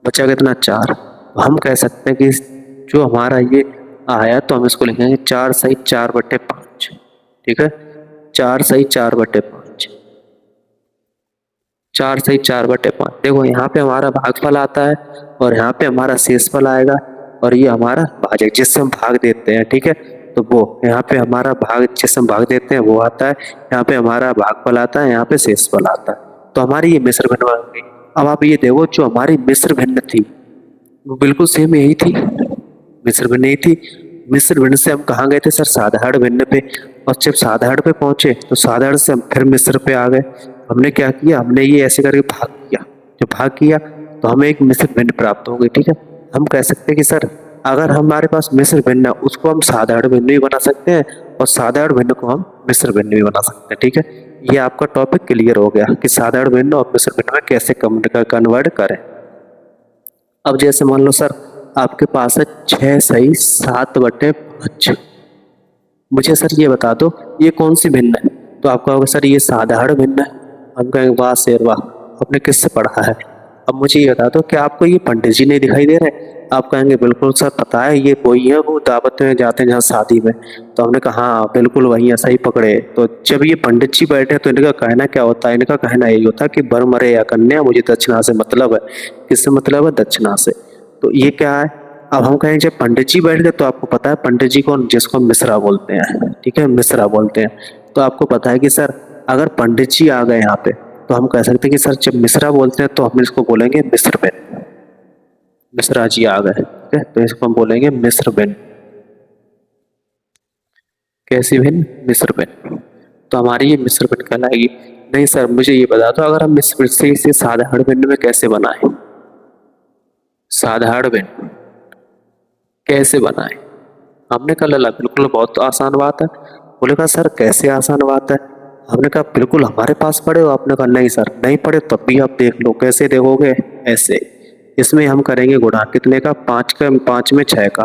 बचा कितना? 4। हम कह सकते हैं कि जो हमारा ये आया तो हम इसको लिखेंगे 4 सही 4/5। ठीक है, 4 सही 4/5, 4 सही 4/5। देखो यहाँ पे हमारा भागफल आता है और यहाँ पे हमारा शेषफल आएगा और ये हमारा भाजक जिससे हम भाग देते हैं। ठीक है, तो वो यहाँ पे हमारा भाग जिससे हम भाग देते हैं वो आता है, यहाँ पे हमारा भागफल आता है, यहाँ पे शेषफल आता है। तो हमारी ये मिश्र भिन्न बन गई। अब आप ये देखो जो हमारी मिश्र भिन्न थी वो बिल्कुल सेम यही थी, मिश्र भिन्न यही थी। मिश्र भिन्न से हम कहाँ गए थे सर? साधारण भिन्न पे। और जब साधारण पे पहुंचे तो साधारण से हम फिर मिश्र पे आ गए। हमने क्या किया? हमने ये ऐसे करके भाग किया। जब भाग किया तो हमें एक मिश्र भिन्न प्राप्त हो गई। ठीक है, हम कह सकते हैं कि सर अगर हमारे पास मिश्र भिन्न है उसको हम साधारण भिन्न भी बना सकते हैं और साधारण भिन्न को हम मिश्र भिन्न भी बना सकते हैं। ठीक है, ये आपका टॉपिक क्लियर हो गया कि साधारण भिन्न और मिश्र भिन्न में कैसे कन्वर्ट करें। अब जैसे मान लो सर आपके पास है 6 सही 7/5। मुझे सर ये बता दो ये कौन सी भिन्न है? तो आपका होगा सर ये साधारण भिन्न है। हम कहेंगे वाह शेर वाह, आपने किससे पढ़ा है? अब मुझे ये बता दो क्या आपको ये पंडित जी नहीं दिखाई दे रहे? आप कहेंगे बिल्कुल सर पता है, ये वही है वो दावत में जाते हैं जहाँ शादी में। तो हमने कहा हाँ बिल्कुल वही, ऐसा ही पकड़े। तो जब ये पंडित जी बैठे तो इनका कहना क्या होता है? इनका कहना यही होता है कि वर मरे या कन्या, मुझे दक्षिणा से मतलब है। किससे मतलब है? दक्षिणा से। तो ये क्या है? अब हम कहें जब पंडित जी बैठ गए तो आपको पता है पंडित जी कौन? जिसको हम मिश्रा बोलते हैं। ठीक है, मिश्रा बोलते हैं। तो आपको पता है कि सर अगर पंडित जी आ गए यहाँ पे तो हम कह सकते हैं कि सर जब मिश्रा बोलते हैं तो हम इसको बोलेंगे मिश्र भिन्न। मिश्रा जी आ गए, ठीक है, तो इसको हम बोलेंगे मिश्र भिन्न। कैसी भिन्न? मिश्र भिन्न। तो हमारी ये मिश्र भिन्न कहलाएगी। नहीं सर मुझे ये बता दो अगर हम मिश्र से इसे साधारण भिन्न में कैसे बनाएं? साधारण भिन्न कैसे बनाएं? हमने कहा लला बिल्कुल बहुत आसान बात है। बोले कहा सर कैसे आसान बात है? हमने कहा बिल्कुल हमारे पास पढ़े हो? आपने कहा नहीं सर नहीं पढ़े, तब भी आप देख लो। कैसे देखोगे? ऐसे, इसमें हम करेंगे गुणा कितने का? 5 का, 5 में 6 का।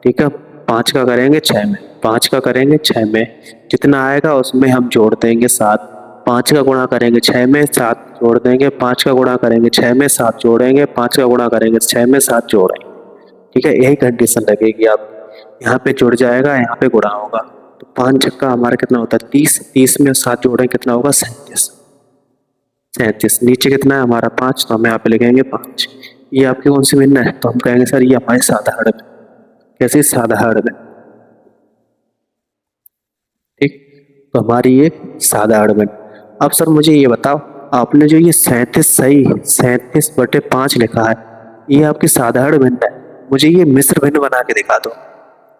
ठीक है, 5 का करेंगे 6 में, 5 का करेंगे 6 में, जितना आएगा उसमें हम जोड़ देंगे 7। 5 का गुणा करेंगे 6 में, 7 जोड़ देंगे। 5 का गुणा करेंगे 6 में, 7 जोड़ेंगे। 5 का गुणा करेंगे 6 में, 7 जोड़ेंगे। ठीक है, यही कंडीशन लगेगी। आप यहाँ पे जुड़ जाएगा, यहाँ पे गुणा होगा। तो 5 छक्का हमारा कितना होता है? 30। 30 में 7 जोड़ें कितना होगा? 37। 37 नीचे कितना है हमारा? 5, तो हम यहाँ पे लिखेंगे 5। ये आपकी कौन सी भिन्न है? तो हम कहेंगे सर ये हमारी साधारण है। कैसी? साधारण है। ठीक, तो हमारी ये साधारण भिन्न। अब सर मुझे ये बताओ आपने जो ये 37 सही 37/5 लिखा है ये आपकी साधारण भिन्न है, मुझे ये मिश्र भिन्न बना के दिखा दो।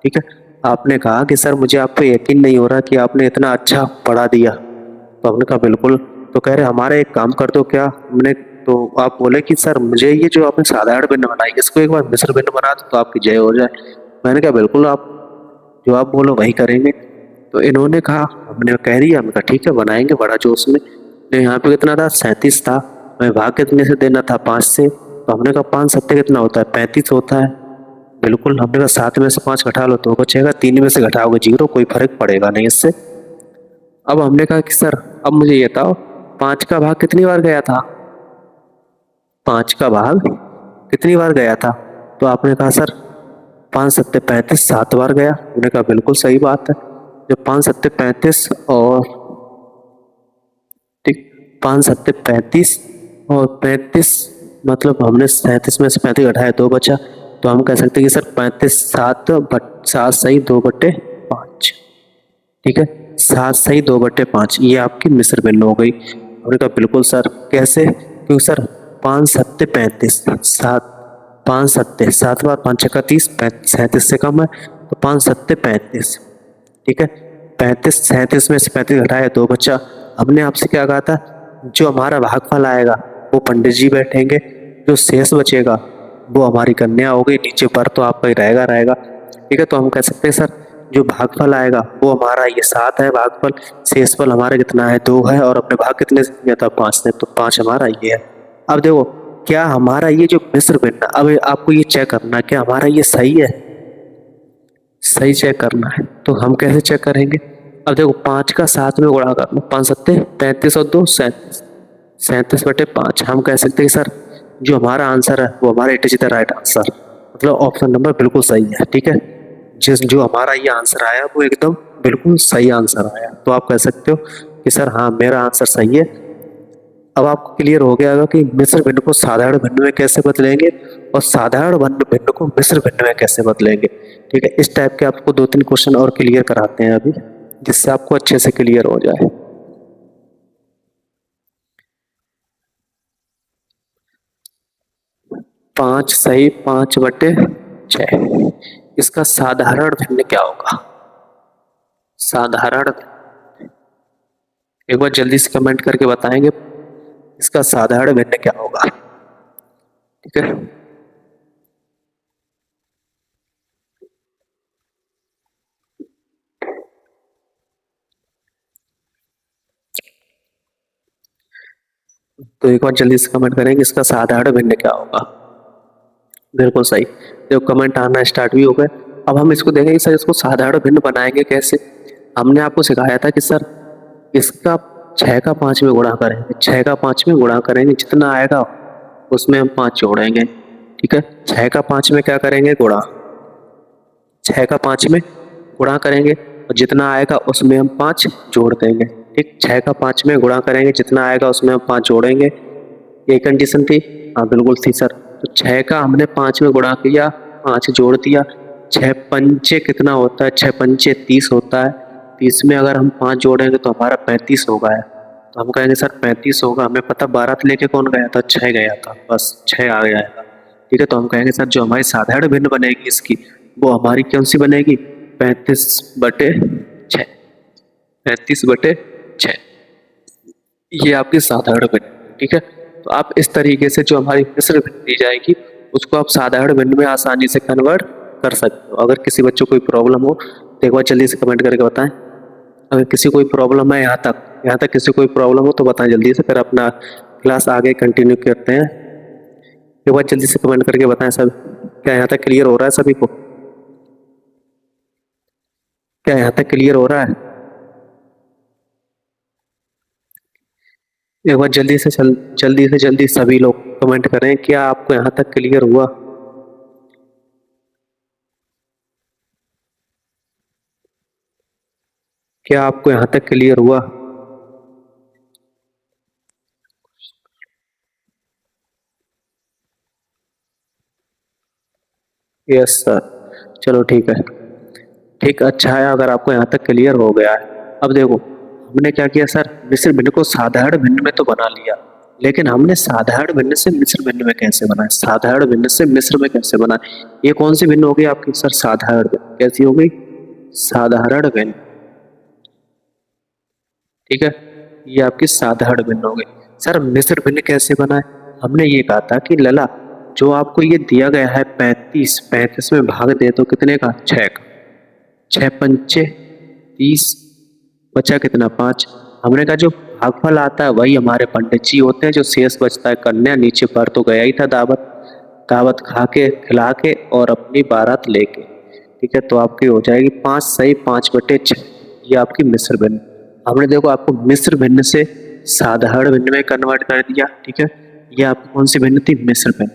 ठीक है, आपने कहा कि सर मुझे आप पे यकीन नहीं हो रहा कि आपने इतना अच्छा पढ़ा दिया। तो हमने कहा बिल्कुल। तो कह रहे हमारा एक काम कर दो क्या? हमने तो आप बोले कि सर मुझे ये जो आपने साधारण भिन्न बनाई इसको एक बार मिश्र भिन्न बना दो तो आपकी जय हो जाए। मैंने कहा बिल्कुल, आप जो आप बोलो वही करेंगे। तो इन्होंने कहा, हमने कह दिया, हमने कहा ठीक है बनाएंगे बड़ा जोश में। यहाँ पे कितना था? 37 था। मैं भाग कितने से देना था? 5 से। तो हमने कहा 5 सत्ते कितना होता है? 35 होता है। बिल्कुल, हमने कहा 7 में से 5 घटा लो तो बचेगा, 3 में से घटाओगे 0, कोई फर्क पड़ेगा नहीं इससे। अब हमने कहा कि सर अब मुझे ये बताओ 5 का भाग कितनी बार गया था? 5 का भाग कितनी बार गया था? तो आपने कहा सर 5 सत्ते 35, 7 बार गया। हमने कहा बिल्कुल सही बात है। जब 5 सत्ते 35 और ठीक 5 सत्ते 35 और 35 मतलब हमने 37 में से 35 घटाया 2 बचा। तो हम कह सकते हैं कि सर 35 7 सही 2/5। ठीक है, 7 सही 2/5 ये आपकी मिश्र भिन्न हो गई। हमने कहा बिल्कुल सर। कैसे? क्योंकि सर 5 सत्ते 35, 7 5 सत्ते 7 बार 5 छक्का 30, 37 से कम है तो 5 सत्ते 35। ठीक है, 35 37 में से 35 घटाया 2 बचा। हमने आपसे क्या कहा था? जो हमारा भागफल आएगा वो पंडित जी बैठेंगे, जो शेष बचेगा वो हमारी कन्या हो गई। नीचे पर तो आपका ही रहेगा। ठीक है, तो हम कह सकते हैं सर जो भागफल आएगा वो हमारा ये 7 है भागफल, शेषफल हमारा कितना है 2 है, और अपने भाग कितने से दिया था 5 ने, तो 5 हमारा ये है। अब देखो क्या हमारा ये जो मिश्र भिन्न, अब आपको ये चेक करना है क्या हमारा ये सही है, सही चेक करना है। तो हम कैसे चेक करेंगे, अब देखो 5 का 7 में गुणा कर लो, 5 सत्ते 35 और 2 37, 37/5। हम कह सकते हैं सर जो हमारा आंसर है वो हमारा it is the right answer, मतलब ऑप्शन नंबर बिल्कुल सही है। ठीक है, जिस जो हमारा ये आंसर आया वो एकदम बिल्कुल सही आंसर आया, तो आप कह सकते हो कि सर हाँ मेरा आंसर सही है। अब आपको क्लियर हो गया होगा कि मिश्र भिन्न को साधारण भिन्न में कैसे बदलेंगे और साधारण भिन्न को मिश्र भिन्न में कैसे बदलेंगे। ठीक है, इस टाइप के आपको 2-3 क्वेश्चन और क्लियर कराते हैं अभी, जिससे आपको अच्छे से क्लियर हो जाए। पांच सही 5/6, इसका साधारण भिन्न क्या होगा, साधारण, एक बार जल्दी से कमेंट करके बताएंगे इसका साधारण भिन्न क्या होगा। ठीक है, तो एक बार जल्दी से कमेंट करेंगे इसका साधारण भिन्न क्या होगा। बिल्कुल सही, देखो कमेंट आना स्टार्ट भी हो गए। अब हम इसको देखेंगे सर इसको साधारण भिन्न बनाएंगे कैसे। हमने आपको सिखाया था कि सर इसका 6 का 5 में गुणा करेंगे, 6 का 5 में गुणा करेंगे, जितना आएगा उसमें हम 5 जोड़ेंगे। ठीक है, 6 का 5 में क्या करेंगे गुणा, 6 का 5 में गुणा करेंगे और जितना आएगा उसमें हम 5 जोड़ देंगे। ठीक, 6 का 5 में गुणा करेंगे, जितना आएगा उसमें हम 5 जोड़ेंगे। ये कंडीशन थी, हाँ बिल्कुल थी सर। तो 6 का हमने 5 में गुणा किया, 5 जोड़ दिया, 6 पंचे कितना होता है, 6 पंचे 30 होता है। 30 में अगर हम 5 जोड़ेंगे तो हमारा 35 होगा है। तो हम कहेंगे सर 35 होगा, हमें पता बारात लेके कौन गया था, 6 गया था, बस 6 आ गया है। ठीक है, तो हम कहेंगे सर जो हमारी साधारण भिन्न बनेगी इसकी वो हमारी कौन सी बनेगी, 35/6, 35/6, ये आपकी साधारण भिन्न। ठीक है, तो आप इस तरीके से जो हमारी मिश्र भिन्न दी जाएगी उसको आप साधारण भिन्न में आसानी से कन्वर्ट कर सकते हो। अगर किसी बच्चों को कोई प्रॉब्लम हो तो एक बार जल्दी से कमेंट करके बताएं। अगर किसी कोई प्रॉब्लम है यहाँ तक किसी कोई प्रॉब्लम हो तो बताएं जल्दी से, फिर अपना क्लास आगे कंटिन्यू करते हैं। एक बार जल्दी से कमेंट करके बताएं सब, क्या यहाँ तक क्लियर हो रहा है सभी को, क्या यहाँ तक क्लियर हो रहा है। एक बार जल्दी सभी लोग कमेंट करें क्या आपको यहाँ तक क्लियर हुआ। क्या आपको यहाँ तक क्लियर हुआ। यस सर, चलो ठीक है, ठीक अच्छा है अगर आपको यहाँ तक क्लियर हो गया है। अब देखो हमने क्या किया सर, मिश्र भिन्न को साधारण भिन्न में तो बना लिया, लेकिन हमने साधारण भिन्न से मिश्र भिन्न में कैसे बनाए, साधारण भिन्न से मिश्र में कैसे बनाए। ये कौन सी भिन्न हो गई आपकी सर, साधारण भिन्न। कैसी हो गई, साधारण भिन्न। ठीक है, ये आपकी साधारण भिन्न हो गई। सर मिश्र भिन्न कैसे बनाए, हमने ये कहा था कि लला जो आपको ये दिया गया है 35 में भाग दे तो कितने का, 6 का, 6 पंचे 30, बचा कितना 5। हमने कहा जो भागफल आता है वही हमारे पंडित जी होते हैं, जो शेष बचता है कन्या नीचे पर तो गया ही था दावत, दावत खा के खिला के और अपनी बारात लेके। ठीक है, तो आपकी हो जाएगी 5 सही 5/6, ये आपकी मिश्र भिन्न। हमने देखो आपको मिश्र भिन्न से साधारण भिन्न में कन्वर्ट कर दिया। ठीक है, ये आपकी कौन सी भिन्न थी, मिश्र भिन्न,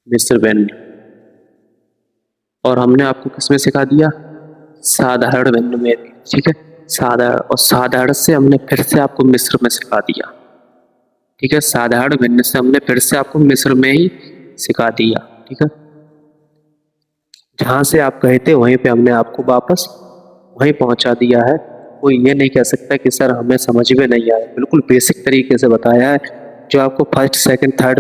मिश्र भिन्न। और हमने आपको किसमें सिखा दिया, साधारण भिन्न में। ठीक है, साधारण, और साधारण से हमने फिर से आपको मिश्र में सिखा दिया। ठीक है, साधारण भिन्न से हमने फिर से आपको मिश्र में ही सिखा दिया। ठीक है, जहां से आप गए थे वहीं पे हमने आपको वापस वहीं पहुंचा दिया है। कोई ये नहीं कह सकता कि सर हमें समझ में नहीं आया, बिल्कुल बेसिक तरीके से बताया है, जो आपको first second third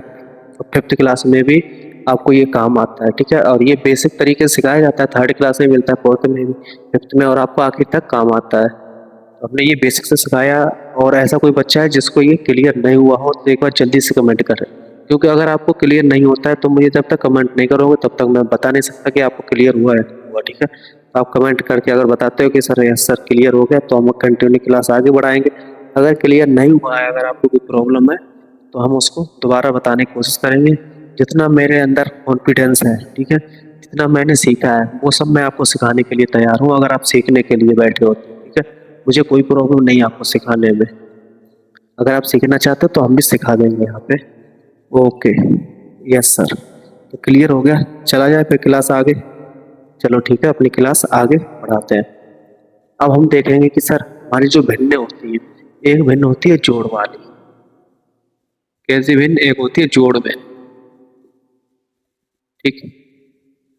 fifth class में भी आपको ये काम आता है। ठीक है, और ये बेसिक तरीके से सिखाया जाता है, थर्ड क्लास में मिलता है, फोर्थ में भी, फिफ्थ में, और आपको आखिर तक काम आता है। तो हमने ये बेसिक से सिखाया, और ऐसा कोई बच्चा है जिसको ये क्लियर नहीं हुआ हो तो एक बार जल्दी से कमेंट करें। क्योंकि अगर आपको क्लियर नहीं होता है तो मुझे जब तक कमेंट नहीं करोगे तब तक मैं बता नहीं सकता कि आपको क्लियर हुआ है नहीं हुआ, ठीक है। तो आप कमेंट करके अगर बताते हो कि सर यस सर क्लियर हो गया, तो हम कंटिन्यू क्लास आगे बढ़ाएंगे। अगर क्लियर नहीं हुआ है, अगर आपको कोई प्रॉब्लम है, तो हम उसको दोबारा बताने की कोशिश करेंगे। जितना मेरे अंदर कॉन्फिडेंस है, ठीक है, जितना मैंने सीखा है वो सब मैं आपको सिखाने के लिए तैयार हूँ, अगर आप सीखने के लिए बैठे हो तो, ठीक है। मुझे कोई प्रॉब्लम नहीं है आपको सिखाने में। अगर आप सीखना चाहते हो तो हम भी सिखा देंगे यहाँ पे। Okay, yes sir. तो क्लियर हो गया, चला जाए फिर क्लास आगे। चलो ठीक है, अपनी क्लास आगे बढ़ाते हैं। अब हम देखेंगे कि सर हमारी जो भिन्नें होती हैं, एक भिन्न होती है जोड़ वाली। कैसी भिन्न? एक होती है जोड़ में, ठीक है।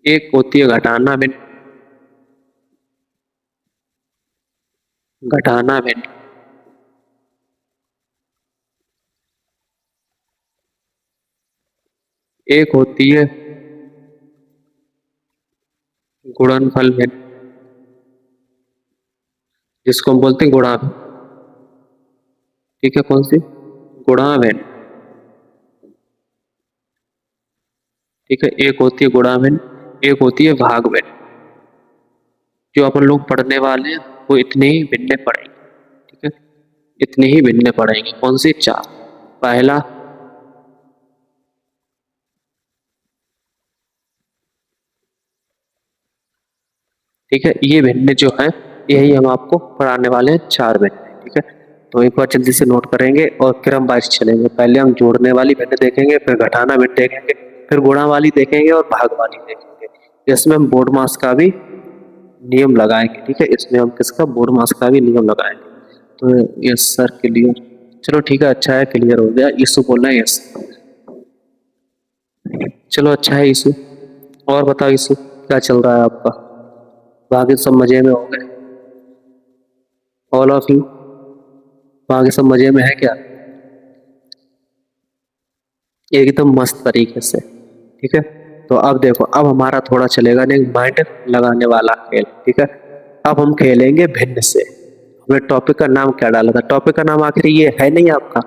एक होती है घटाना भिन्न, घटाना भिन्न। एक होती है गुणनफल भिन्न, जिसको हम बोलते हैं गुणा भिन्न, ठीक है। कौन सी? गुणा भिन्न, ठीक है। एक होती है गुणा भिन्न, एक होती है भाग भिन्न। जो अपन लोग पढ़ने वाले हैं वो इतने ही भिन्न पढ़ेंगे, ठीक है। इतने ही भिन्न पढ़ेंगे। कौन सी? चार। पहला, ठीक है, ये भिन्न जो है यही हम आपको पढ़ाने वाले हैं, चार भिन्न, ठीक है। तो एक बार जल्दी से नोट करेंगे और क्रम वाइज चलेंगे। पहले हम जोड़ने वाली भिन्न देखेंगे, फिर घटाना भिन्न देखेंगे, फिर गुणा वाली देखेंगे और भाग वाली देखेंगे। इसमें हम बोर्ड मास का भी नियम लगाएंगे, ठीक है। इसमें हम किसका? बोर्ड मास का भी नियम लगाएंगे। तो यस सर क्लियर। चलो ठीक है, अच्छा है, क्लियर हो गया। यीशु बोल रहे हैं यस। चलो अच्छा है यीशु। और बताओ यीशु, क्या चल रहा है आपका? बाकी सब मजे में हो गए? ऑल ऑफ यू, बाकी सब मजे में है क्या? एकदम मस्त तरीके से, ठीक है। तो अब देखो, अब हमारा थोड़ा चलेगा नहीं माइंड लगाने वाला खेल, ठीक है। अब हम खेलेंगे भिन्न से। हमने टॉपिक का नाम क्या डाला था? टॉपिक का नाम आखिर ये है नहीं आपका,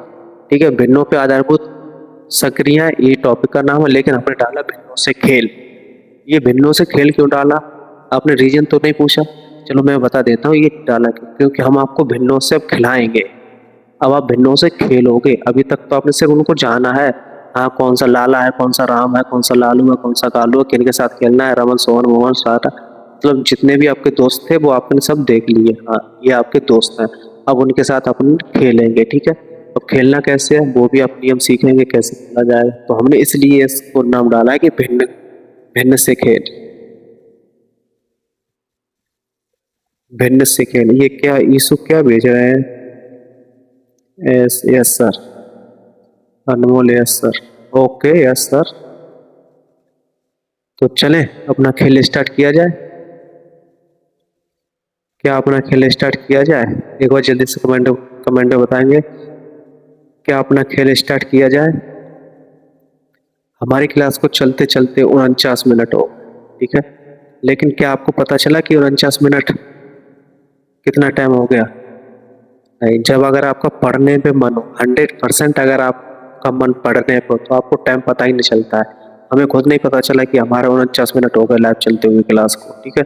ठीक है। भिन्नों पे आधारभूत सक्रिया, ये टॉपिक का नाम है, लेकिन हमने डाला भिन्नों से खेल। ये भिन्नों से खेल क्यों डाला? आपने रीजन तो नहीं पूछा? चलो मैं बता देता हूँ ये डाला क्यों। क्योंकि हम आपको भिन्नों से अब खिलाएंगे। अब आप भिन्नों से खेलोगे। अभी तक तो आपने सिर्फ उनको जाना है, हाँ कौन सा लाला है, कौन सा राम है, कौन सा लालू है, कौन सा कालू है, किन के साथ खेलना है, रमन सोहन मोहन सारा, मतलब जितने भी आपके दोस्त थे वो आपने सब देख लिए, हाँ ये आपके दोस्त हैं। अब उनके साथ अपन खेलेंगे, ठीक है। अब खेलना कैसे है वो भी आप नियम सीखेंगे, कैसे खेला जाए। तो हमने इसलिए इसको नाम डाला है कि भिन्न, भिन्न से खेल, भिन्न से खेल। ये क्या यीशु क्या भेज रहे हैं? Yes yes sir, Anmol yes sir. Okay yes sir. तो चलें अपना खेल स्टार्ट किया जाए। क्या अपना खेल स्टार्ट किया जाए? एक बार जल्दी से कमेंट में बताएंगे, क्या अपना खेल स्टार्ट किया जाए? हमारी क्लास को चलते चलते 49 मिनट हो, ठीक है। लेकिन क्या आपको पता चला कि 49 मिनट कितना टाइम हो गया? नहीं, जब अगर आपका पढ़ने पे मन हो, 100% अगर आपका मन पढ़ने पे हो, तो आपको टाइम पता ही नहीं चलता है। हमें खुद नहीं पता चला कि हमारे 49 मिनट हो गए लाइव चलते हुए क्लास को, ठीक है।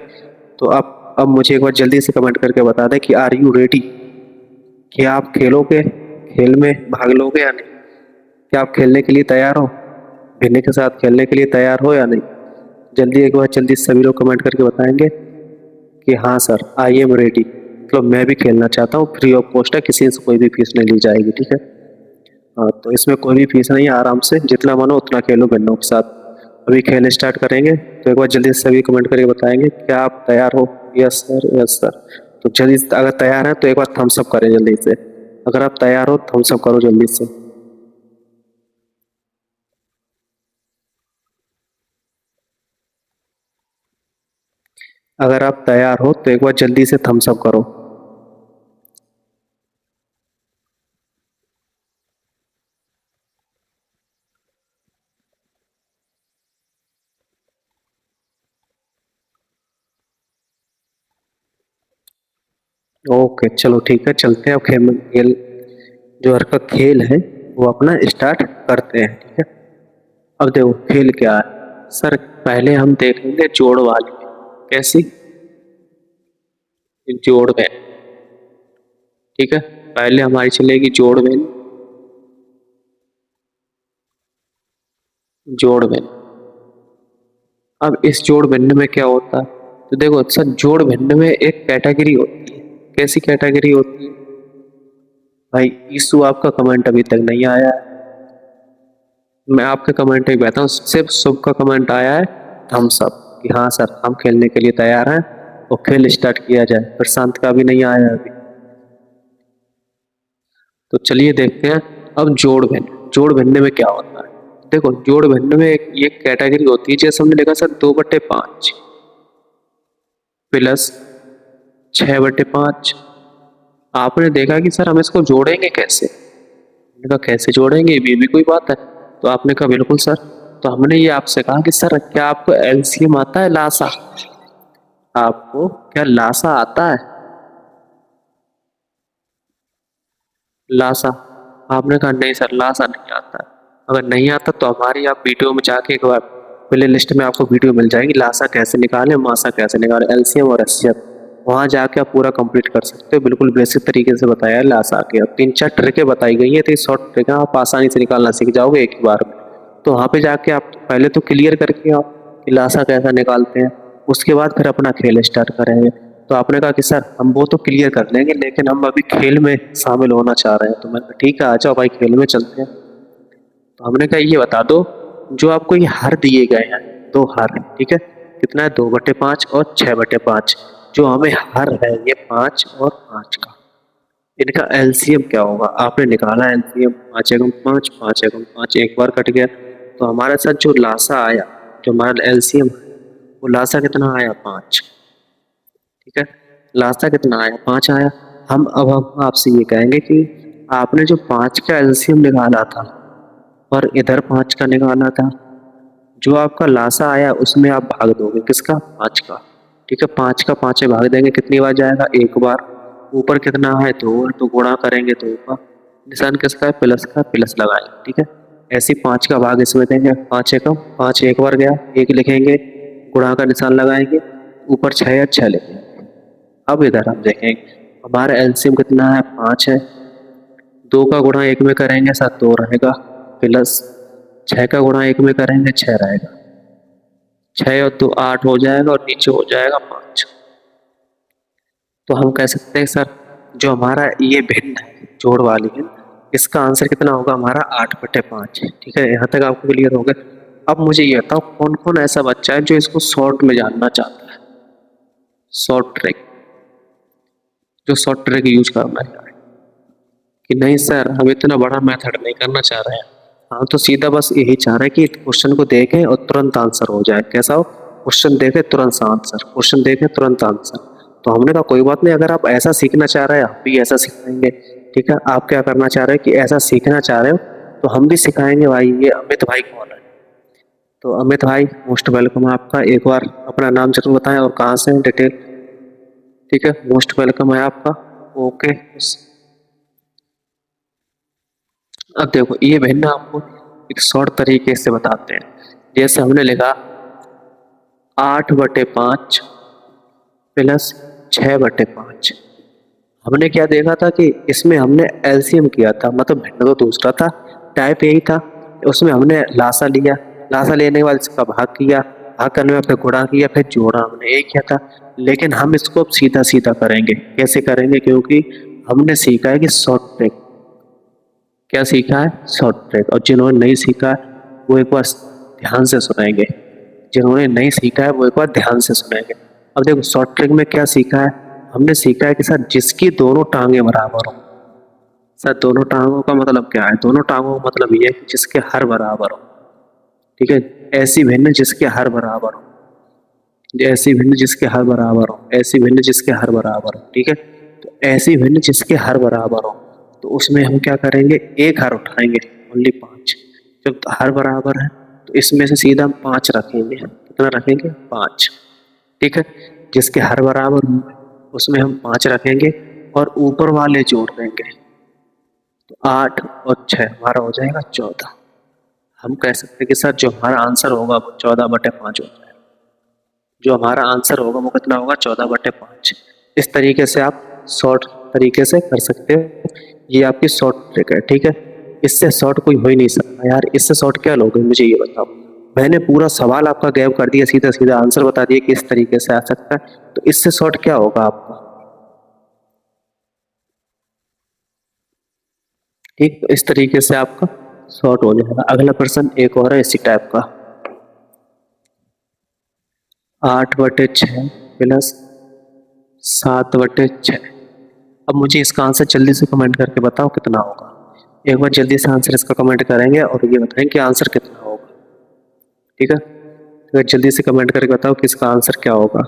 तो अब मुझे एक बार जल्दी से कमेंट करके बता दें कि आर यू रेडी? क्या आप खेलोगे, खेल में भाग लोगे या नहीं? क्या आप खेलने के लिए तैयार हो? भिन्न के साथ खेलने के लिए तैयार हो या नहीं? जल्दी एक बार जल्दी सभी लोग कमेंट करके बताएंगे कि हाँ सर आई एम रेडी। मतलब मैं भी खेलना चाहता हूँ, फ्री ऑफ कॉस्ट है, किसी से कोई भी फीस नहीं ली जाएगी, ठीक है। हाँ तो इसमें कोई भी फीस नहीं है, आराम से जितना मनो उतना खेलो भिन्नों के साथ। अभी खेल स्टार्ट करेंगे, तो एक बार जल्दी से सभी कमेंट करके बताएंगे क्या आप तैयार हो? Yes sir yes sir. तो जल्दी से अगर तैयार हैं तो एक बार थम्स अप करें जल्दी से। अगर आप तैयार हो थम्स अप करो जल्दी से। अगर आप तैयार हो तो एक बार जल्दी से थम्स अप करो। ओके चलो ठीक है, चलते हैं अब खेल खेल जो हर का खेल है वो अपना स्टार्ट करते हैं, ठीक है। अब देखो खेल क्या है सर, पहले हम देखेंगे जोड़ वाली। कैसी? जोड़ में। ठीक है, पहले हमारी चलेगी जोड़ में। जोड़ में। अब इस जोड़ भिन्न में क्या होता है? तो देखो सर, जोड़ भिन्न में एक कैटेगरी होती है। कैसी कैटेगरी होती है भाई? ईसु आपका कमेंट अभी तक नहीं आया है। मैं आपके कमेंट ही बैठा हूँ, सिर्फ शुभ का कमेंट आया है, थम्स अप, कि हाँ सर हम खेलने के लिए तैयार हैं और खेल स्टार्ट किया जाए। प्रशांत का भी नहीं आया है अभी। तो चलिए देखते हैं। अब जोड़ भिन्न। जोड़ भिन्न में क्या होता है? देखो जोड़ भिन्न में एक ये कैटेगरी होती है, जैसे हमने देखा सर 2/5 प्लस 6/5। आपने देखा कि सर हम इसको जोड़ेंगे कैसे? मैंने कहा कैसे जोड़ेंगे, ये भी कोई बात है? तो आपने कहा बिल्कुल सर। तो हमने ये आपसे कहा कि सर क्या आपको एलसीएम आता है, लासा? आपको क्या लासा आता है? लासा? आपने कहा नहीं सर लासा नहीं आता है। अगर नहीं आता तो हमारी आप वीडियो में जाके एक बार प्ले लिस्ट में आपको वीडियो मिल जाएगी, लासा कैसे निकाले, मासा कैसे निकाले, एलसीएम और एचसीएफ। वहां जाके आप पूरा कंप्लीट कर सकते हो। बिल्कुल बेसिक तरीके से बताया है लासा के। 3-4 ट्रिकें बताई गई है, तो शॉर्ट ट्रिक आप आसानी से निकालना सीख जाओगे एक ही बार में। तो वहां पे जाके आप पहले तो क्लियर करके आप कि लासा कैसा निकालते हैं, उसके बाद फिर अपना खेल स्टार्ट करेंगे। तो आपने कहा कि सर हम वो तो क्लियर कर लेंगे, लेकिन हम अभी खेल में शामिल होना चाह रहे हैं। तो मैंने कहा ठीक है, आ जाओ भाई खेल में चलते हैं। तो हमने कहा ये बता दो, जो आपको ये हार दिए गए हैं, 2 हार, ठीक है, कितना है? 2/5 और 6/5। जो हमें हार है ये 5 और 5 का, इनका एलसीएम क्या होगा? आपने निकाला एलसीएम, 5 एकम 5, 5 एकम 5, एक बार कट गया। तो हमारे साथ जो लासा आया, जो हमारा एलसीएम, वो लासा कितना आया? 5। ठीक है, लासा कितना आया? 5 आया। अब हम आपसे ये कहेंगे कि आपने जो 5 का एलसीएम निकाला था और इधर 5 का निकाला था, जो आपका लासा आया उसमें आप भाग दोगे किसका? 5 का। ठीक है, 5 का 5 से भाग देंगे, कितनी बार जाएगा? एक बार। ऊपर कितना है? 2, तो गुणा करेंगे तो ऊपर निशान किसका है? प्लस का, प्लस लगाएंगे। ठीक है, ऐसे 5 का भाग इसमें देंगे, 5 एकम 5, एक बार गया, एक लिखेंगे, गुणा का निशान लगाएंगे, ऊपर 6 है, 6 लिखेंगे। अब इधर हम देखेंगे हमारा एलसीएम कितना है? 5 है। 2 का गुणा 1 में करेंगे, साथ 2 रहेगा, प्लस 6 का गुणा 1 में करेंगे, 6 रहेगा। 6 और 2 8 हो जाएगा और नीचे हो जाएगा 5। तो हम कह सकते हैं सर जो हमारा ये भिन्न है, जोड़ वाली है, इसका आंसर कितना होगा हमारा? 8/5। ठीक है, यहाँ तक आपको क्लियर हो गया। अब मुझे ये बताओ कौन कौन ऐसा बच्चा है जो इसको शॉर्ट में जानना चाहता है? शॉर्ट ट्रिक, जो शॉर्ट ट्रिक यूज करना है कि नहीं सर हम इतना बड़ा मेथड नहीं करना चाह रहे हैं, हम तो सीधा बस यही चाह रहे हैं कि क्वेश्चन को देखें और तुरंत आंसर हो जाए। कैसा हो? क्वेश्चन देखे तुरंत आंसर, क्वेश्चन देखे तुरंत आंसर। तो हमने कहा कोई बात नहीं, अगर आप ऐसा सीखना चाह रहे हैं हम भी ऐसा सिखाएंगे। ठीक है, आप क्या करना चाह रहे हैं कि ऐसा सीखना चाह रहे हो तो हम भी सिखाएंगे। भाई ये अमित भाई कौन है? तो अमित भाई मोस्ट वेलकम है आपका। एक बार अपना नाम जरूर बताएं और कहाँ से हैं, डिटेल। ठीक है, मोस्ट वेलकम है आपका। ओके, अब देखो ये भिन्न आपको एक शॉर्ट तरीके से बताते हैं। जैसे हमने लिखा 8/5 प्लस 6/5। हमने क्या देखा था कि इसमें हमने एलसीएम किया था, मतलब भिन्न तो दूसरा था, टाइप यही था। उसमें हमने लासा लिया, लासा लेने के बाद इसका भाग किया, भाग करने में फिर गुणा किया, फिर जोड़ा, हमने यही किया था। लेकिन हम इसको अब सीधा सीधा करेंगे। कैसे करेंगे? क्योंकि हमने सीखा है कि शॉर्ट ट्रिक। क्या सीखा है? Short trick. और जिन्होंने नहीं सीखा है वो एक बार ध्यान से सुनेंगे। जिन्होंने नहीं सीखा है वो एक बार ध्यान से सुनेंगे। अब देखो शॉर्ट ट्रिक में क्या सीखा है? हमने सीखा है कि सर जिसकी दोनों टांगे बराबर हो। सर दोनों टांगों का मतलब क्या है? दोनों टांगों का मतलब ये है कि जिसके हर बराबर हो। ठीक है, ऐसी भिन्न जिसके हर बराबर हो, ऐसी भिन्न जिसके हर बराबर हो, ऐसी भिन्न जिसके हर बराबर हो। ठीक है, तो ऐसी भिन्न जिसके हर बराबर हो, तो उसमें हम क्या करेंगे? एक हर उठाएंगे, ओनली 5। जब हर बराबर है तो इसमें से सीधा हम 5 रखेंगे। कितना रखेंगे? 5। ठीक है, जिसके हर बराबर हो उसमें हम 5 रखेंगे और ऊपर वाले जोड़ देंगे। तो 8 और 6 हमारा हो जाएगा 14। हम कह सकते हैं कि सर जो हमारा आंसर होगा वो 14/5 हो जाएगा। जो हमारा आंसर होगा वो कितना होगा, 14/5। इस तरीके से आप शॉर्ट तरीके से कर सकते हो। ये आपकी शॉर्ट ट्रिक है, ठीक है। इससे शॉर्ट कोई हो ही नहीं सकता यार। इससे शॉर्ट क्या लोगे मुझे ये बताओ। मैंने पूरा सवाल आपका गैप कर दिया, सीधा सीधा आंसर बता दिया कि इस तरीके से आ सकता है, तो इससे शॉर्ट क्या होगा आपका। ठीक, तो इस तरीके से आपका शॉर्ट हो जाएगा। अगला प्रश्न एक और है इसी टाइप का। 8/6 प्लस 7/6। अब मुझे इसका आंसर जल्दी से कमेंट करके बताओ कितना होगा। एक बार जल्दी से आंसर इसका कमेंट करेंगे और ये बताएंगे कि आंसर कितना होगा। ठीक है, तो जल्दी से कमेंट करके बताओ कि इसका आंसर क्या होगा।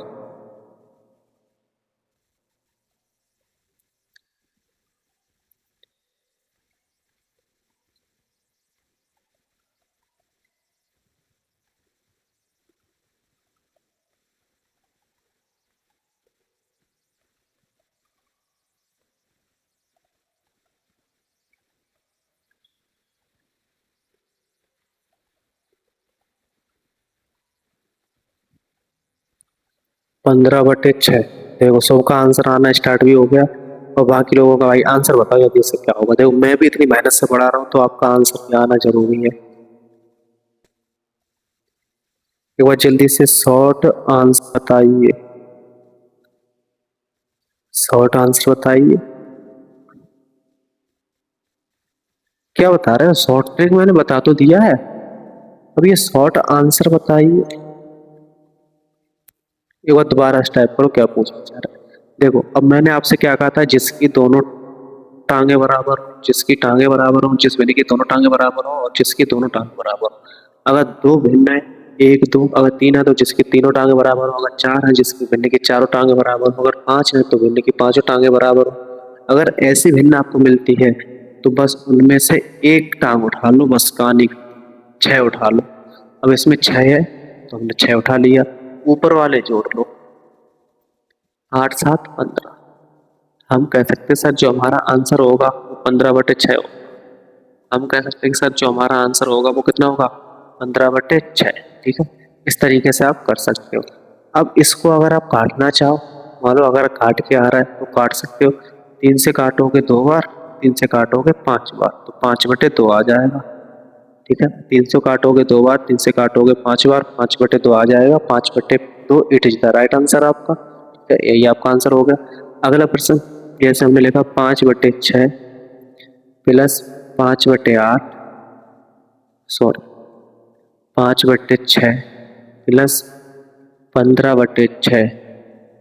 15/6। देखो सबका आंसर आना स्टार्ट भी हो गया और बाकी लोगों का भाई आंसर बताओ जल्दी से क्या होगा। देखो मैं भी इतनी मेहनत से पढ़ा रहा हूँ तो आपका आंसर भी आना जरूरी है। एक बार जल्दी से शॉर्ट आंसर बताइए, शॉर्ट आंसर बताइए। क्या बता रहे हो, शॉर्ट ट्रिक मैंने बता तो दिया है, अब ये शॉर्ट आंसर बताइए। एक बार दोबारा स्टाइप करो क्या पूछना चाह रहा है। देखो अब मैंने आपसे क्या कहा था, जिसकी दोनों टांगे बराबर हो, जिसकी टांगे बराबर हो, जिस बिल्ली की दोनों टांगे बराबर हो और जिसकी दोनों टांगे बराबर हो। अगर दो भिन्न है, एक दो, अगर तीन है तो जिसकी तीनों टांगे बराबर हो, अगर चार है जिसकी भिन्न की चारों टांगे बराबर हो, अगर पांच है तो भिन्न की पांचों टांगे बराबर हो। अगर ऐसी भिन्न आपको मिलती है तो बस उनमें से एक टांग उठा लो, बस कहानी, छह उठा लो। अब इसमें छह है तो हमने छह उठा लिया, ऊपर वाले जोड़ लो, 8 7 15। हम कह सकते हैं सर जो हमारा आंसर होगा वो 15/6 होगा। हम कह सकते हैं कि सर जो हमारा आंसर होगा वो कितना होगा, 15/6। ठीक है, इस तरीके से आप कर सकते हो। अब इसको अगर आप काटना चाहो, मान लो अगर काट के आ रहा है तो काट सकते हो। 3 से काटोगे 2 बार, 3 से काटोगे 5 बार, तो 5/2 आ जाएगा। ठीक है, 3 से काटोगे 2 बार, 3 से काटोगे 5 बार, 5/2 आ जाएगा। 5/2 it is the right answer आपका। ठीक है, यही आपका आंसर हो गया। अगला प्रश्न, जैसे हमने लिखा 5/6 प्लस 5/8, सॉरी 5/6 प्लस 15/6।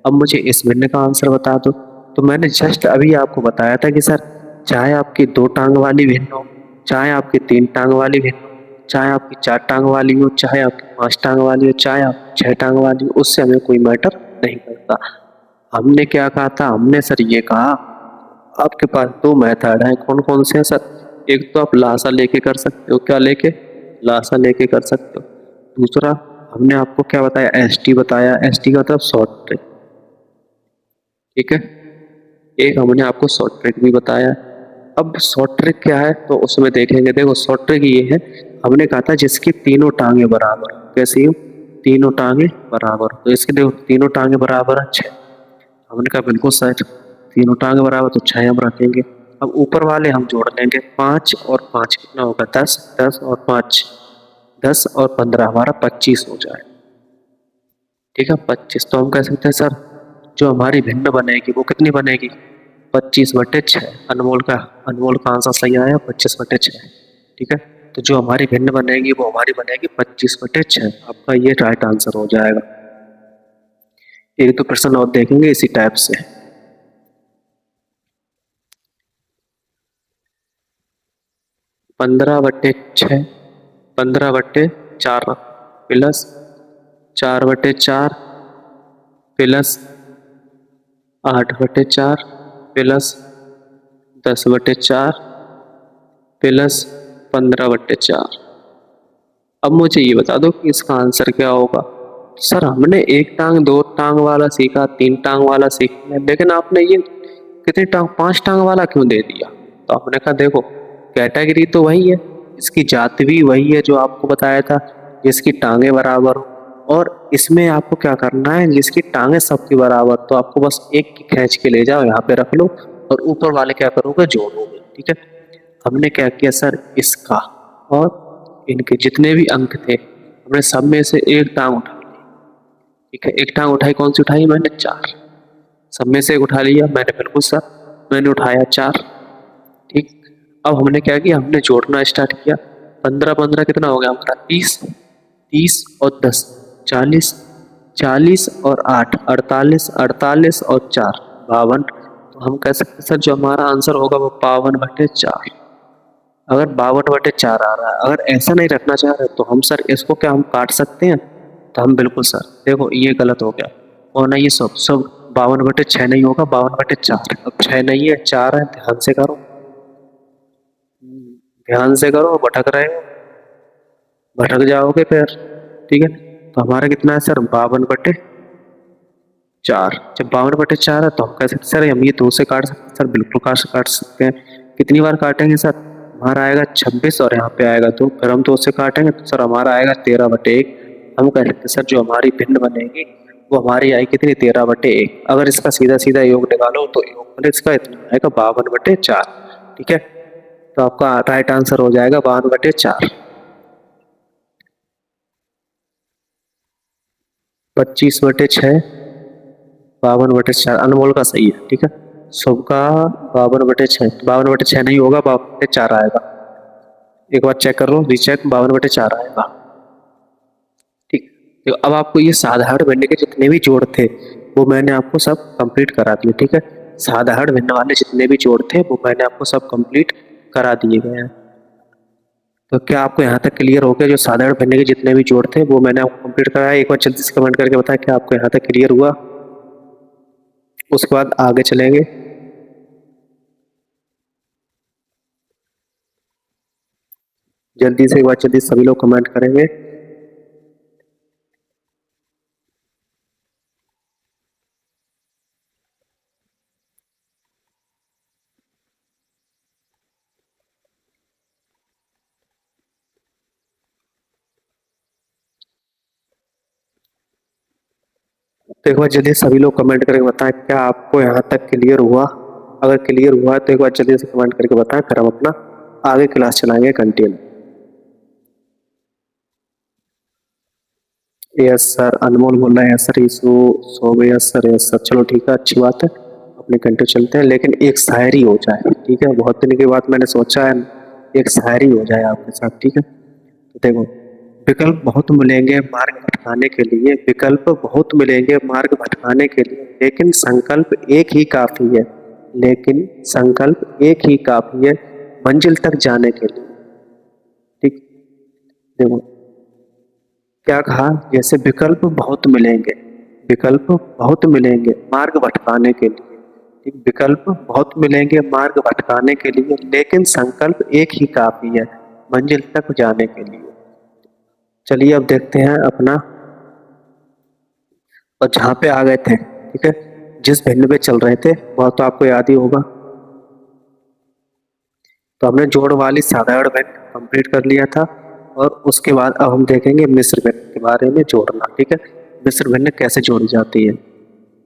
अब मुझे इस भिन्न का आंसर बता दो। तो मैंने जस्ट अभी आपको बताया था कि सर चाहे आपकी दो टांग वाली भिन्न हो, चाहे आपकी तीन टांग वाली भिन्न हो, चाहे आपकी चार टांग वाली हो, चाहे आपकी पांच टांग वाली हो, चाहे आप छह टांग वाली हो, उससे हमें कोई मैटर नहीं करता। हमने क्या कहा था, हमने सर ये कहा आपके पास दो मेथड हैं। कौन कौन से हैं सर, एक तो आप लासा लेके कर सकते हो, क्या लेके, लासा लेके कर सकते हो। दूसरा हमने आपको क्या बताया, एसटी बताया, एसटी का मतलब शॉर्ट ट्रिक। ठीक है, एक हमने आपको शॉर्ट ट्रिक भी बताया। अब शॉर्ट ट्रिक क्या है तो उसमें देखेंगे। देखो शॉर्ट ट्रिक ये है, हमने कहा था जिसकी तीनों टांगे बराबर हो। कैसी हो, तीनों टांगे बराबर हो। तो इसके देखो तीनों टांगे बराबर है 6, हमने कहा बिल्कुल सच, तीनों टांगे बराबर तो 6 हम रखेंगे। अब ऊपर वाले हम जोड़ लेंगे, 5 और 5 कितना होगा, 10, 10 और 5, 10 और 15 हमारा 25 हो जाए। ठीक है, 25। तो हम कह सकते हैं सर जो हमारी भिन्न बनेगी वो कितनी बनेगी, 25/6। अनमोल का आंसर सही आया, 25/6। ठीक है, तो जो हमारी भिन्न बनेगी वो हमारी बनेगी 25/6। आपका ये राइट आंसर हो जाएगा। एक दो प्रश्न और देखेंगे इसी टाइप से। 15/6, 15/4 प्लस 4/4 प्लस 8/4 प्लस 10/4 प्लस 15/4। अब मुझे ये बता दो कि इसका आंसर क्या होगा। सर हमने एक टांग दो टांग वाला सीखा, तीन टांग वाला सीखा, लेकिन आपने ये कितनी टांग, पांच टांग वाला क्यों दे दिया। तो आपने कहा देखो कैटेगरी तो वही है, इसकी जाति भी वही है जो आपको बताया था, जिसकी टांगे बराबर हो। और इसमें आपको क्या करना है, जिसकी टांगे सबकी बराबर, तो आपको बस एक की खींच के ले जाओ, यहाँ पे रख लो और ऊपर वाले क्या करोगे, जोड़ोगे। ठीक है, हमने क्या किया सर, इसका और इनके जितने भी अंक थे हमने सब में से एक टांग उठा ली। ठीक है, एक टांग उठाई, कौन सी उठाई मैंने, 4। सब में से एक उठा लिया मैंने, बिल्कुल सर, मैंने उठाया 4। ठीक, अब हमने क्या किया, हमने जोड़ना स्टार्ट किया। 15 15 कितना हो गया हमारा, 30। 30 और 10 40। 40 और 8 48। 48 और 4 52। तो हम कह सकते सर जो हमारा आंसर होगा वो 52/4। अगर 52/4 आ रहा है, अगर ऐसा नहीं रखना चाह रहे तो हम सर इसको क्या हम काट सकते हैं, तो हम बिल्कुल सर, देखो ये गलत हो गया और ना ये सब सब 52/6 नहीं होगा, 52/4। अब 6 नहीं है, 4 है, ध्यान से करो, ध्यान से करो, भटक रहे हो, भटक जाओगे फिर। ठीक है, तो हमारा कितना है सर, 52/4। जब 52/4 है तो हम कह सकते सर हम ये 2 से काट सकते हैं, सर बिल्कुल काट सकते हैं। कितनी बार काटेंगे सर, हमारा आएगा 26 और यहाँ पे आएगा 2, फिर हम 2 से काटेंगे तो सर हमारा आएगा 13/1। हम कह सकते सर जो हमारी भिन्न बनेगी वो हमारी आई कितनी, 13/1। अगर इसका सीधा सीधा योग निकालो तो योग इसका इतना आएगा, 52/4। ठीक है, तो आपका राइट आंसर हो जाएगा 52/4। 25/6, 52/4 अनमोल का सही है। ठीक है, शुभ का 52/6, 52/6 नहीं होगा, 52/4 आएगा। एक बार चेक कर लो, रीचेक, 52/4 आएगा। ठीक, तो अब आपको ये साधारण भिन्न के जितने भी जोड़ थे वो मैंने आपको सब कंप्लीट करा दिए। ठीक है, साधारण भिन्न वाले जितने भी जोड़ थे वो मैंने आपको सब कंप्लीट करा दिए गए हैं। तो क्या आपको यहाँ तक क्लियर हो गया, जो साधारण भिन्न के जितने भी जोड़ थे वो मैंने आपको कंप्लीट कराया। एक बार जल्दी से कमेंट करके बताएं क्या आपको यहाँ तक क्लियर हुआ। उसके बाद आगे चलेंगे। जल्दी से एक बार जल्दी सभी लोग कमेंट करेंगे। तो एक बार जल्दी सभी लोग कमेंट करके बताएं क्या आपको यहाँ तक क्लियर हुआ। अगर क्लियर हुआ है तो एक बार जल्दी से कमेंट करके बताएं, फिर हम अपना आगे क्लास चलाएंगे कंटिन्यू। यस सर, अनमोल बोल रहे हैं यस सर, ईसु सो गए, यस सर, यस सर, चलो ठीक है, अच्छी बात है, अपने कंटिन्यू चलते हैं। लेकिन एक शायरी हो जाए, ठीक है, बहुत दिन के बाद मैंने सोचा है एक शायरी हो जाए आपके साथ। ठीक है, तो देखो, विकल्प बहुत मिलेंगे मार्ग भटकाने के लिए, विकल्प बहुत मिलेंगे मार्ग भटकाने के लिए, लेकिन संकल्प एक ही काफी है, लेकिन संकल्प एक ही काफी है मंजिल तक जाने के लिए। ठीक, देखो क्या कहा, जैसे विकल्प बहुत मिलेंगे, विकल्प बहुत मिलेंगे मार्ग भटकाने के लिए, ठीक, विकल्प बहुत मिलेंगे मार्ग भटकाने के लिए, लेकिन संकल्प एक ही काफी है मंजिल तक जाने के लिए। चलिए अब देखते हैं अपना, और जहाँ पे आ गए थे, ठीक है, जिस भिन्न पे चल रहे थे वह तो आपको याद ही होगा। तो हमने जोड़ वाली साधारण भिन्न कंप्लीट कर लिया था, और उसके बाद अब हम देखेंगे मिश्र भिन्न के बारे में जोड़ना। ठीक है, मिश्र भिन्न कैसे जोड़ी जाती है।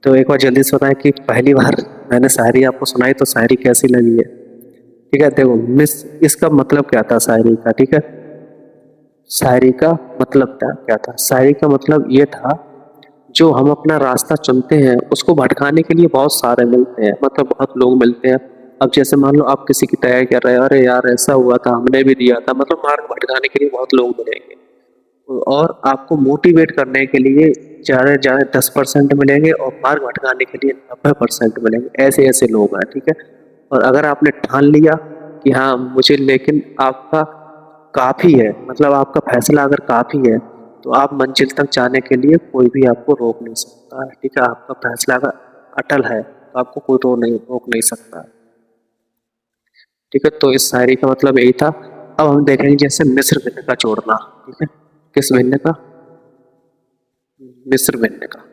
तो एक बार जल्दी से बताएं कि पहली बार मैंने शायरी आपको सुनाई तो शायरी कैसी लगी है। ठीक है, देखो मिस इसका मतलब क्या था शायरी का। ठीक है, शायरी का मतलब क्या था, शायरी का मतलब ये था, जो हम अपना रास्ता चुनते हैं उसको भटकाने के लिए बहुत सारे मिलते हैं, मतलब बहुत लोग मिलते हैं। अब जैसे मान लो आप किसी की तैयारी कर रहे हैं, अरे यार ऐसा हुआ था हमने भी दिया था, मतलब मार्ग भटकाने के लिए बहुत लोग मिलेंगे। और आपको मोटिवेट करने के लिए ज़्यादा से ज़्यादा 10% मिलेंगे, और मार्ग भटकाने के लिए 90% मिलेंगे, ऐसे ऐसे लोग हैं। ठीक है, और अगर आपने ठान लिया कि हाँ मुझे, लेकिन आपका काफ़ी है, मतलब आपका फैसला अगर काफ़ी है, तो आप मंजिल तक जाने के लिए कोई भी आपको रोक नहीं सकता है। ठीक है, आपका फैसला अगर अटल है तो आपको कोई रोक नहीं सकता है। ठीक है, तो इस शायरी का मतलब यही था। अब हम देखेंगे जैसे मिस्र भिन्न का जोड़ना। ठीक है, किस भिन्न का, मिस्र भिन्न का,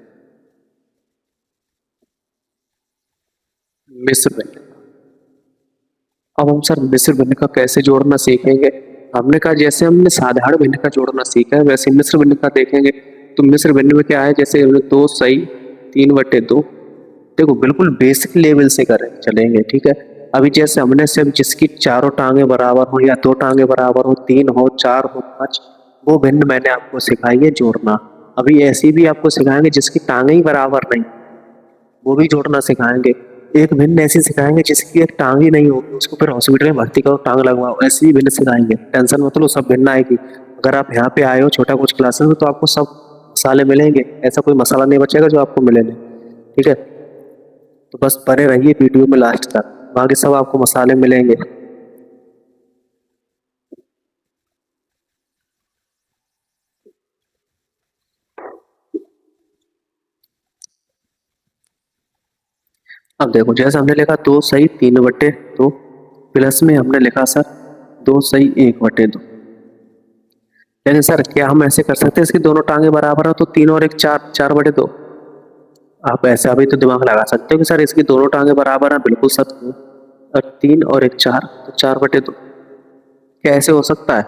मिस्र भिन्न। अब हम सर मिस्र भिन्न का कैसे जोड़ना सीखेंगे। हमने कहा जैसे हमने साधारण भिन्न का जोड़ना सीखा है वैसे मिश्र भिन्न का देखेंगे। तो मिश्र भिन्न में क्या है, जैसे हमने 2 सही 3/2, देखो बिल्कुल बेसिक लेवल से करें चलेंगे, ठीक है। अभी जैसे हमने सिर्फ जिसकी चारों टांगे बराबर हो या 2 टांगे बराबर हो, 3 हो, 4 हो, 5, वो भिन्न मैंने आपको सिखाई है जोड़ना। अभी ऐसी भी आपको सिखाएंगे जिसकी टांगे ही बराबर नहीं, वो भी जोड़ना सिखाएंगे। एक भिन्न ऐसी सिखाएंगे जिसकी एक टांग ही नहीं होगी, उसको फिर हॉस्पिटल में भर्ती करो, टांग लगवाओ, ऐसी ही भिन्न सिखाएंगे। टेंशन मत लो, सब भिन्न आएगी। अगर आप यहाँ पे आए हो छोटा कुछ क्लासेस में तो आपको सब मसाले मिलेंगे, ऐसा कोई मसाला नहीं बचेगा जो आपको मिले नहीं, ठीक है। तो बस बने रहिए वीडियो में लास्ट तक, बाकी सब आपको मसाले मिलेंगे। अब देखो जैसे हमने लिखा 2 सही 3/2, प्लस में हमने लिखा सर 2 सही 1/2। लेकिन सर क्या हम ऐसे कर सकते हैं इसकी दोनों टांगे बराबर हो तो 3 और 1 4, 4/2। आप ऐसा भी तो दिमाग लगा सकते हो कि सर इसकी दोनों टांगे बराबर हैं, बिल्कुल सत्य है। और 3 और 1 4, तो 4/2। क्या ऐसे हो सकता है?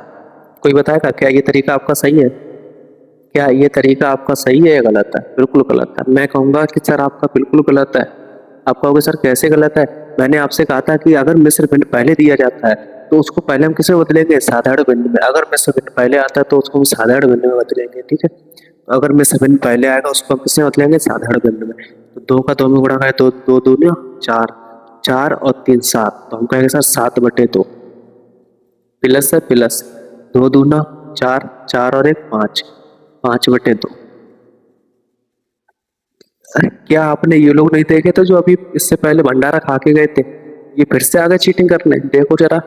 कोई बताएगा क्या ये तरीका आपका सही है? क्या ये तरीका आपका सही है या गलत है? बिल्कुल गलत है। मैं कहूंगा कि सर आपका बिल्कुल गलत है। आप कहोगे सर कैसे गलत है? मैंने आपसे कहा था कि अगर मिश्र भिन्न पहले दिया जाता है तो उसको पहले हम किसमें बदलेंगे? साधारण भिन्न में। अगर मिश्र भिन्न पहले आता है तो उसको हम साधारण भिन्न में बदलेंगे, ठीक है। तो अगर मिश्र भिन्न पहले आएगा उसको हम किसमें बदलेंगे? साधारण भिन्न में। तो 2 का 2 में गुणा करें तो 2 दूनी 4, 4 और 3 7, तो हम कहेंगे सर 7/2। प्लस है प्लस, 2 दूना 4, 4 और 1 5, 5/2। अरे क्या आपने ये लोग नहीं देखे थे जो अभी इससे पहले भंडारा खा के गए थे? ये फिर से आ गए चीटिंग करने। देखो जरा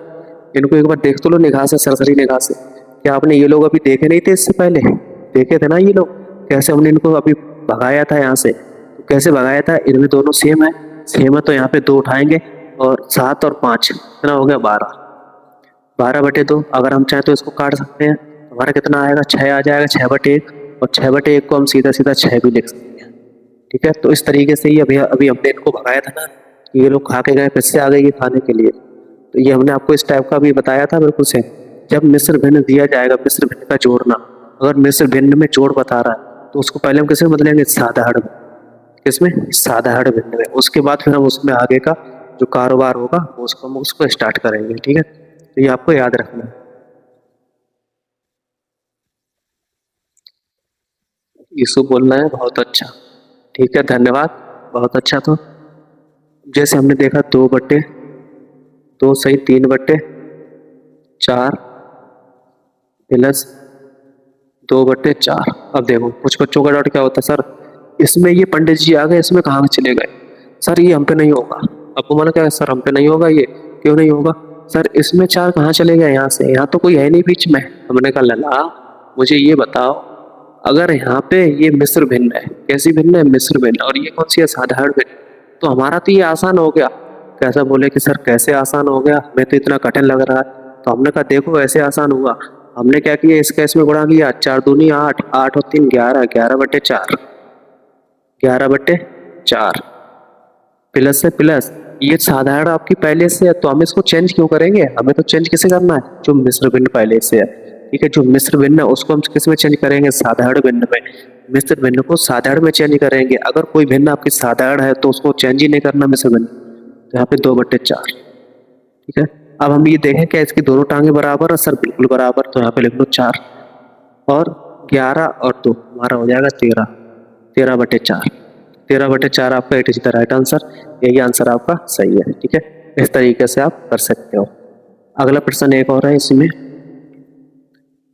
इनको एक बार देख तो लो निगाह से, सरसरी निगाह से। क्या आपने ये लोग अभी देखे नहीं थे इससे पहले? देखे थे ना ये लोग, कैसे हमने इनको अभी भगाया था यहाँ से। तो कैसे भगाया था? इनमें दोनों सेम है, सेम है तो यहाँ पे 2 उठाएंगे और 7 और 5 कितना हो गया? 12। 12/2। अगर हम चाहें तो इसको काट सकते हैं, हमारा कितना आएगा? 6 आ जाएगा, 6/1। और 6/1 को हम सीधा सीधा 6 भी लिख सकते हैं, ठीक है। तो इस तरीके से ही अभी अभी हमने इनको भगाया था ना, ये लोग खा के गए, फिर से आ गए ये खाने के लिए। तो ये हमने आपको इस टाइप का भी बताया था बिल्कुल से। जब मिश्र भिन्न दिया जाएगा, मिश्र भिन्न का जोड़ना, अगर मिश्र भिन्न में जोड़ बता रहा है तो उसको पहले हम किसमें बदलेंगे? साधारण में। किसमें? साधारण भिन्न में। उसके बाद फिर हम उसमें आगे का जो कारोबार होगा वो उसको हम उसको स्टार्ट करेंगे, ठीक है। तो ये आपको याद रखना है। यीशु बोलना है, बहुत अच्छा, ठीक है, धन्यवाद, बहुत अच्छा। तो जैसे हमने देखा 2 सही 3/4 प्लस 2/4। अब देखो कुछ बच्चों का डाउट क्या होता है, सर इसमें ये पंडित जी आ गए, इसमें कहाँ चले गए? सर ये हम पे नहीं होगा। आपको माना क्या? सर हम पे नहीं होगा, ये क्यों नहीं होगा? सर इसमें 4 कहाँ चले गए यहाँ से? यहाँ तो कोई है नहीं बीच में। हमने कहा लला मुझे ये बताओ, अगर यहाँ पे ये मिश्र भिन्न है, कैसी भिन्न है? मिश्र भिन्न। और ये कौन सी है? साधारण भिन्न। तो हमारा तो ये आसान हो गया। कैसा? बोले कि सर कैसे आसान हो गया, मैं तो इतना कठिन लग रहा है। तो हमने कहा देखो ऐसे आसान हुआ। हमने क्या किया, इसका इसमें गुणा किया, 4 दूनी 8, 8 और 3 11, 11/4, 11/4 प्लस से प्लस। ये साधारण आपकी पहले से है तो हम इसको चेंज क्यों करेंगे? हमें तो चेंज किसे करना है? जो मिश्र भिन्न पहले से है, ठीक है। जो मिश्र भिन्न है उसको हम किस में चेंज करेंगे? साधारण भिन्न में। मिश्र भिन्न को साधारण में चेंज करेंगे। अगर कोई भिन्न आपकी साधारण है तो उसको चेंज ही नहीं करना मिश्र भिन्न। तो यहाँ पे 2/4, ठीक है। अब हम ये देखें क्या इसकी दोनों टांगे बराबर है? सर बिल्कुल बराबर। तो यहाँ पे लिख लो 4 और 11 और 2 हमारा हो जाएगा 13, 13/4। 13/4 आपका it is the right answer. यही आंसर आपका सही है, ठीक है। इस तरीके से आप कर सकते हो। अगला प्रश्न एक और है इसमें,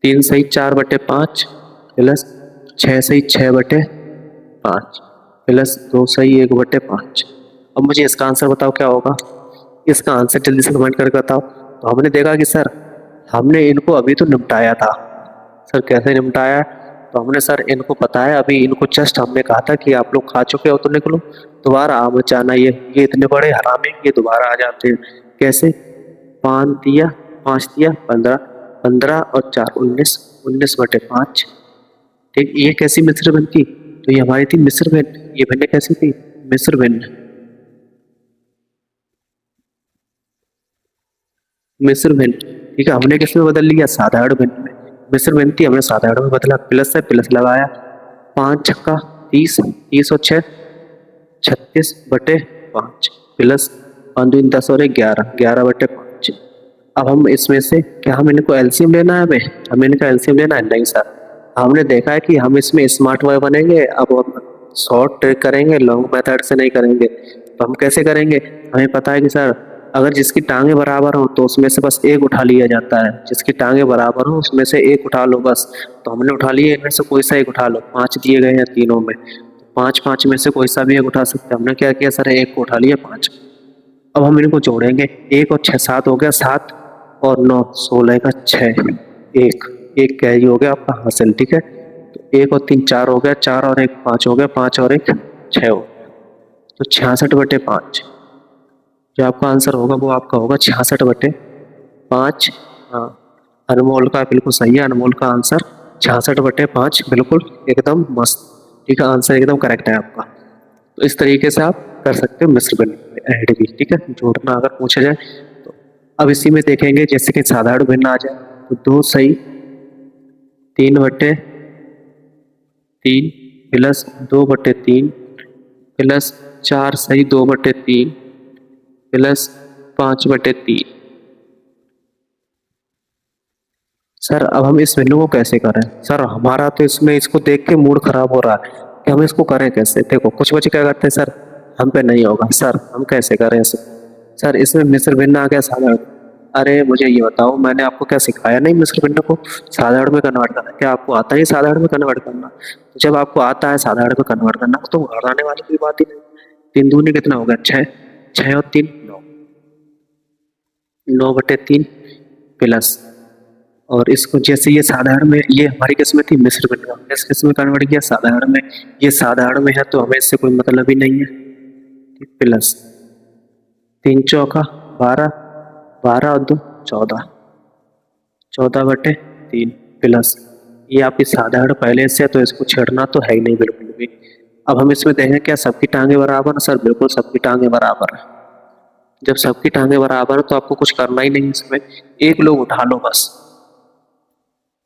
3 सही 4/5 प्लस 6 सही 6/5 प्लस 2 सही 1/5। अब मुझे इसका आंसर बताओ क्या होगा? इसका आंसर जल्दी से कमेंट करके बताओ। तो हमने देखा कि सर हमने इनको अभी तो निपटाया था। सर कैसे निपटाया? तो हमने सर इनको पता है, अभी इनको जस्ट हमने कहा था कि आप लोग खा चुके हो तो निकलो, दोबारा आ मत जाना। ये इतने बड़े हरामी ये दोबारा आ जाते हैं। कैसे? 5 दिया 15, 15 और 4 19, 19/5, ठीक। ये कैसी मिश्र भिन्न की? तो ये हमारी थी मिश्र भिन्न। ये भिन्न कैसी थी? मिश्र भिन्न, मिश्र भिन्न, ठीक है, हमने किसमें बदल लिया, साधारण भिन्न में। मिश्र भिन्न थी, हमने साधारण में बदला, प्लस से प्लस लगाया, 5 छक्का 30, 30 और 6 36/5 प्लस 5 दूनी 10 और 1 11, 11/5। अब हम इसमें से क्या हम इनको एलसीएम लेना है, हमें इनका एलसीएम लेना है, नहीं सर। हमने देखा है कि हम इसमें स्मार्ट वाई बनेंगे, अब हम शॉर्ट ट्रिक करेंगे, लॉन्ग मेथड से नहीं करेंगे। तो हम कैसे करेंगे, हमें पता है कि सर अगर जिसकी टांगे बराबर हो तो उसमें से बस एक उठा लिया जाता है, जिसकी टांगे बराबर हो उसमें से एक उठा लो बस। तो हमने उठा लिए, इनमें से कोई सा एक उठा लो, 5 दिए गए हैं तीनों में, 5 में से कोई सा भी एक उठा सकते हैं। हमने क्या किया सर, एक को उठा लिया 5। अब हम इनको जोड़ेंगे, 1 और 6 7 हो गया, 7 और 9 16 का 6, एक एक कैरी हो गया आपका हासिल। ठीक है, तो 1 और 3 4 हो गया, 4 और 1 5 हो गया, 5 और 1 6 हो गया, तो 66/5 जो आपका आंसर होगा वो आपका होगा 66/5। हाँ, अनमोल का बिल्कुल सही है, अनमोल का आंसर 66/5 बिल्कुल एकदम मस्त। ठीक है, आंसर एकदम करेक्ट है आपका। तो इस तरीके से आप कर सकते हो मिश्र भिन्न ऐड भी। ठीक है, जोड़ना अगर पूछा जाए तो। अब इसी में देखेंगे जैसे कि साधारण भिन्न आ जाए तो 2 सही 3/3 प्लस 2/3 प्लस 4 सही 2/3 प्लस 5/3। सर अब हम इस भिन्न को कैसे करें, सर हमारा तो इसमें इसको देख के मूड खराब हो रहा है कि हम इसको करें कैसे। देखो कुछ बच्चे क्या करते हैं, सर हम पे नहीं होगा, सर हम कैसे करें इसे, सर इसमें मिश्र भिन्न आ गया साधारण। अरे मुझे ये बताओ, मैंने आपको क्या सिखाया नहीं मिश्र भिन्न को साधारण में कन्वर्ट करना, क्या आपको आता है साधारण में कन्वर्ट करना। जब आपको आता है साधारण में कन्वर्ट करना तो घबराने वाली कोई बात ही नहीं। 3 दूनी कितना हो गया 6, 6 और 3 9, 9/3 प्लस, और इसको जैसे ये साधारण में, ये हमारी किस्में थी मिश्र भिन्न का, किस किस में कन्वर्ट किया, साधारण में। ये साधारण में है तो हमें इससे कोई मतलब ही नहीं है। प्लस 3 चौका 12, 12 और 2 14, 14/3 प्लस, ये आपकी साधारण पहले से है तो इसको छेड़ना तो है ही नहीं बिल्कुल भी। अब हम इसमें देखें क्या सबकी टांगे बराबर है, सर बिल्कुल सबकी टांगे बराबर है। जब सबकी टांगे बराबर है तो आपको कुछ करना ही नहीं, इसमें एक लोग उठा लो बस।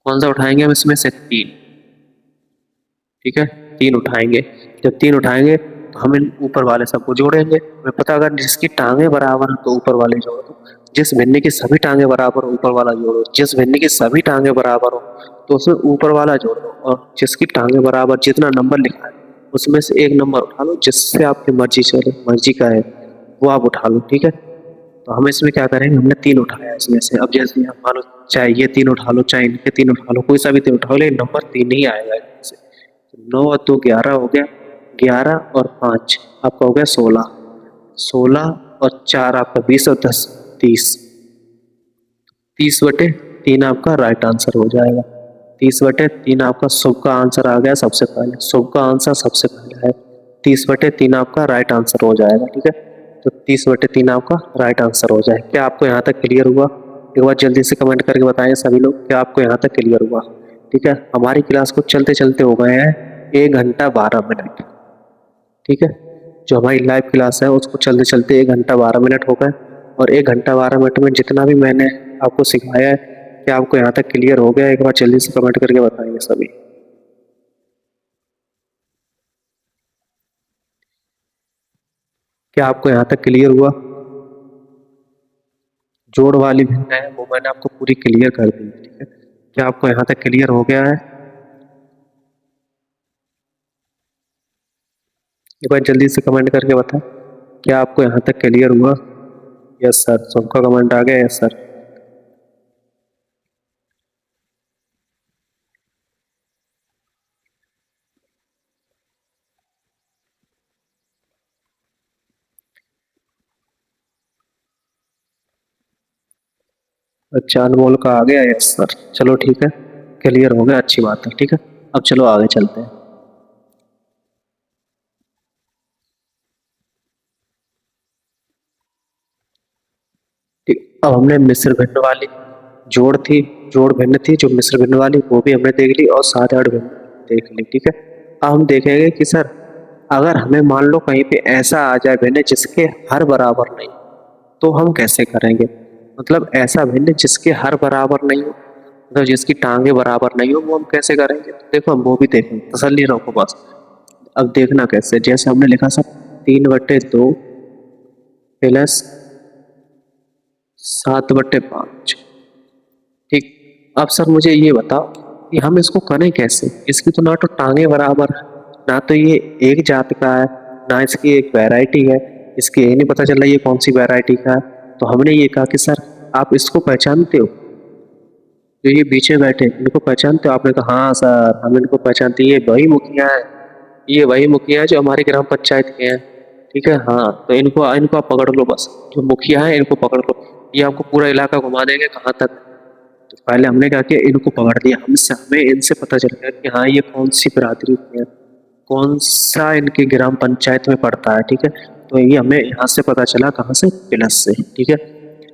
कौन सा उठाएंगे हम इसमें से, 3। ठीक है, 3 उठाएंगे। जब 3 उठाएंगे तो हम इन ऊपर वाले सबको जोड़ेंगे। हमें पता अगर जिसकी टांगे बराबर है तो ऊपर वाले जोड़ दो, जिस भिन्न की सभी टांगे बराबर हो ऊपर वाला जोड़ो, जिस भिन्न की सभी टांगे बराबर हो तो उसमें ऊपर वाला जोड़ दो, और जिसकी टांगे बराबर जितना नंबर लिखा है उसमें से एक नंबर उठा लो, जिससे आपकी मर्जी चले, मर्जी का है वो आप उठा लो। ठीक है, तो हम इसमें क्या करेंगे, हमने 3 उठाया इसमें से। अब जैसे हम मान लो चाहे ये 3 उठा लो, चाहे इनके 3 उठा लो, कोई सा भी 3 उठा लो, लेकिन नंबर 3 ही आएगा इसमें से। 9 और 2 11 हो गया, 11 और 5 आपका हो गया 16, 16 और 4 आपका 20 और 10 30, 30/3 आपका राइट आंसर हो जाएगा। 30/3 आपका शुभ का आंसर आ गया सबसे पहले, शुभ का आंसर सबसे पहले है, 30/3 आपका राइट आंसर हो जाएगा। ठीक है, तो 30/3 आपका राइट आंसर हो जाए। क्या आपको यहाँ तक क्लियर हुआ, एक बार जल्दी से कमेंट करके बताएं सभी लोग, क्या आपको यहाँ तक क्लियर हुआ। ठीक है, हमारी क्लास को चलते चलते हो गए हैं 1 घंटा 12 मिनट। ठीक है, जो हमारी लाइव क्लास है उसको चलते चलते 1 घंटा 12 मिनट हो गए, और 1 घंटा 12 मिनट में जितना भी मैंने आपको सिखाया है, क्या आपको यहाँ तक क्लियर हो गया, एक बार जल्दी से कमेंट करके बताएंगे सभी। क्या आपको यहाँ तक क्लियर हुआ, जोड़ वाली भिन्न है वो मैंने आपको पूरी क्लियर कर दी। ठीक है, क्या आपको यहाँ तक क्लियर हो गया है, एक बार जल्दी से कमेंट करके बताएं, क्या आपको यहाँ तक क्लियर हुआ। यस सर, सबका कमेंट आ गया, यस सर। अच्छा, अनमोल का आ गया, यस सर, चलो ठीक है, क्लियर हो गया, अच्छी बात है। ठीक है, अब चलो आगे चलते हैं। ठीक, अब हमने मिश्र भिन्न वाली जोड़ थी, जोड़ भिन्न थी जो मिश्र भिन्न वाली, वो भी हमने देख ली, और साधारण भिन्न देख ली। ठीक है, अब हम देखेंगे कि सर अगर हमें मान लो कहीं पे ऐसा आ जाए भिन्न जिसके हर बराबर नहीं, तो हम कैसे करेंगे। मतलब ऐसा भिन्न जिसके हर बराबर नहीं हो, मतलब जिसकी टांगे बराबर नहीं हो, वो हम कैसे करेंगे? तो देखो हम वो भी देखेंगे, तसल्ली रखो बस। अब देखना कैसे, जैसे हमने लिखा सर 3/2 प्लस 7/5। ठीक। अब सर मुझे ये बताओ कि हम इसको करें कैसे? इसकी तो ना तो टांगे बराबर है, ना तो ये एक जात का है, ना इसकी एक वैरायटी है। इसकी ये नहीं पता चल रहा ये कौन सी वैरायटी का है। तो हमने ये कहा कि सर आप इसको पहचानते हो, जो ये पीछे बैठे इनको पहचानते हो? आपने कहा हाँ सर हम इनको पहचानते हैं, ये वही मुखिया है, ये वही मुखिया है जो हमारी ग्राम पंचायत के हैं। ठीक है, हाँ तो इनको इनको आप पकड़ लो बस, जो मुखिया है इनको पकड़ लो, ये आपको पूरा इलाका घुमा देंगे कहाँ तक। तो पहले हमने क्या किया, इनको पकड़ लिया, हमसे हमें इनसे पता चल गया कि हाँ ये कौन सी बिरादरी के हैं, कौन सा इनके ग्राम पंचायत में पड़ता है। ठीक है, तो ये हमें यहाँ से पता चला, कहाँ से? प्लस से। ठीक है,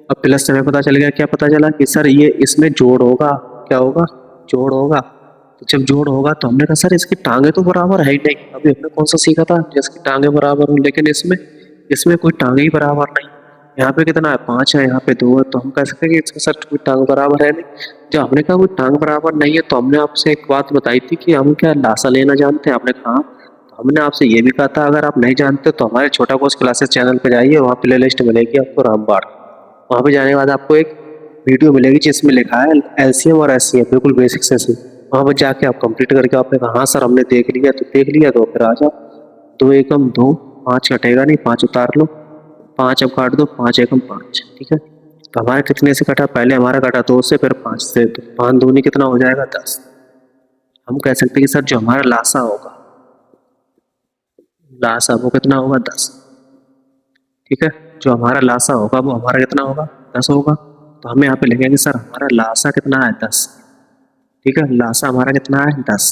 अब प्लस से हमें पता चल गया, क्या पता चला कि सर ये इसमें जोड़ होगा। क्या होगा? जोड़ होगा। तो जब जोड़ होगा तो हमने कहा सर इसकी टांगे तो बराबर है ही नहीं, अभी हमने कौन सा सीखा था जिसकी टांगे बराबर हो, लेकिन इसमें इसमें कोई टांगे ही बराबर नहीं। यहाँ पे कितना है? 5 है, यहाँ पे 2 है, तो हम कह सकते हैं कि इसमें सर कोई टांग बराबर है नहीं। जब हमने कहा कोई टांग बराबर नहीं है, तो हमने आपसे एक बात बताई थी कि हम क्या लासा लेना जानते हैं? आपने कहा हाँ। तो हमने आपसे ये भी कहा था अगर आप नहीं जानते तो हमारे छोटा कोच क्लासेस चैनल पे जाइए, वहाँ प्ले लिस्ट मिलेगी आपको रामबाण। वहाँ पे जाने के बाद आपको एक वीडियो मिलेगी जिसमें लिखा है एलसीएम और एससीएम, बिल्कुल बेसिक से सी। वहाँ पर जाके आप कंप्लीट करके आपने कहा हाँ सर हमने देख लिया, तो देख लिया तो फिर आ जाओ। 2 एकम 2, 5 कटेगा नहीं, 5 उतार लो, 5 अब काट दो, 5 एकम 5। ठीक है, तो हमारे कितने से कटा? पहले हमारा कटा 2 से, फिर 5 से, तो 5 दूनी कितना हो जाएगा? 10। हम कह सकते हैं कि सर जो हमारा लासा होगा, लासा वो कितना होगा? 10। ठीक है, जो हमारा लासा होगा वो हमारा कितना होगा? 10 होगा। तो हमें यहाँ पे लिखेंगे सर हमारा लासा कितना है? 10। ठीक है, लासा हमारा कितना है? 10।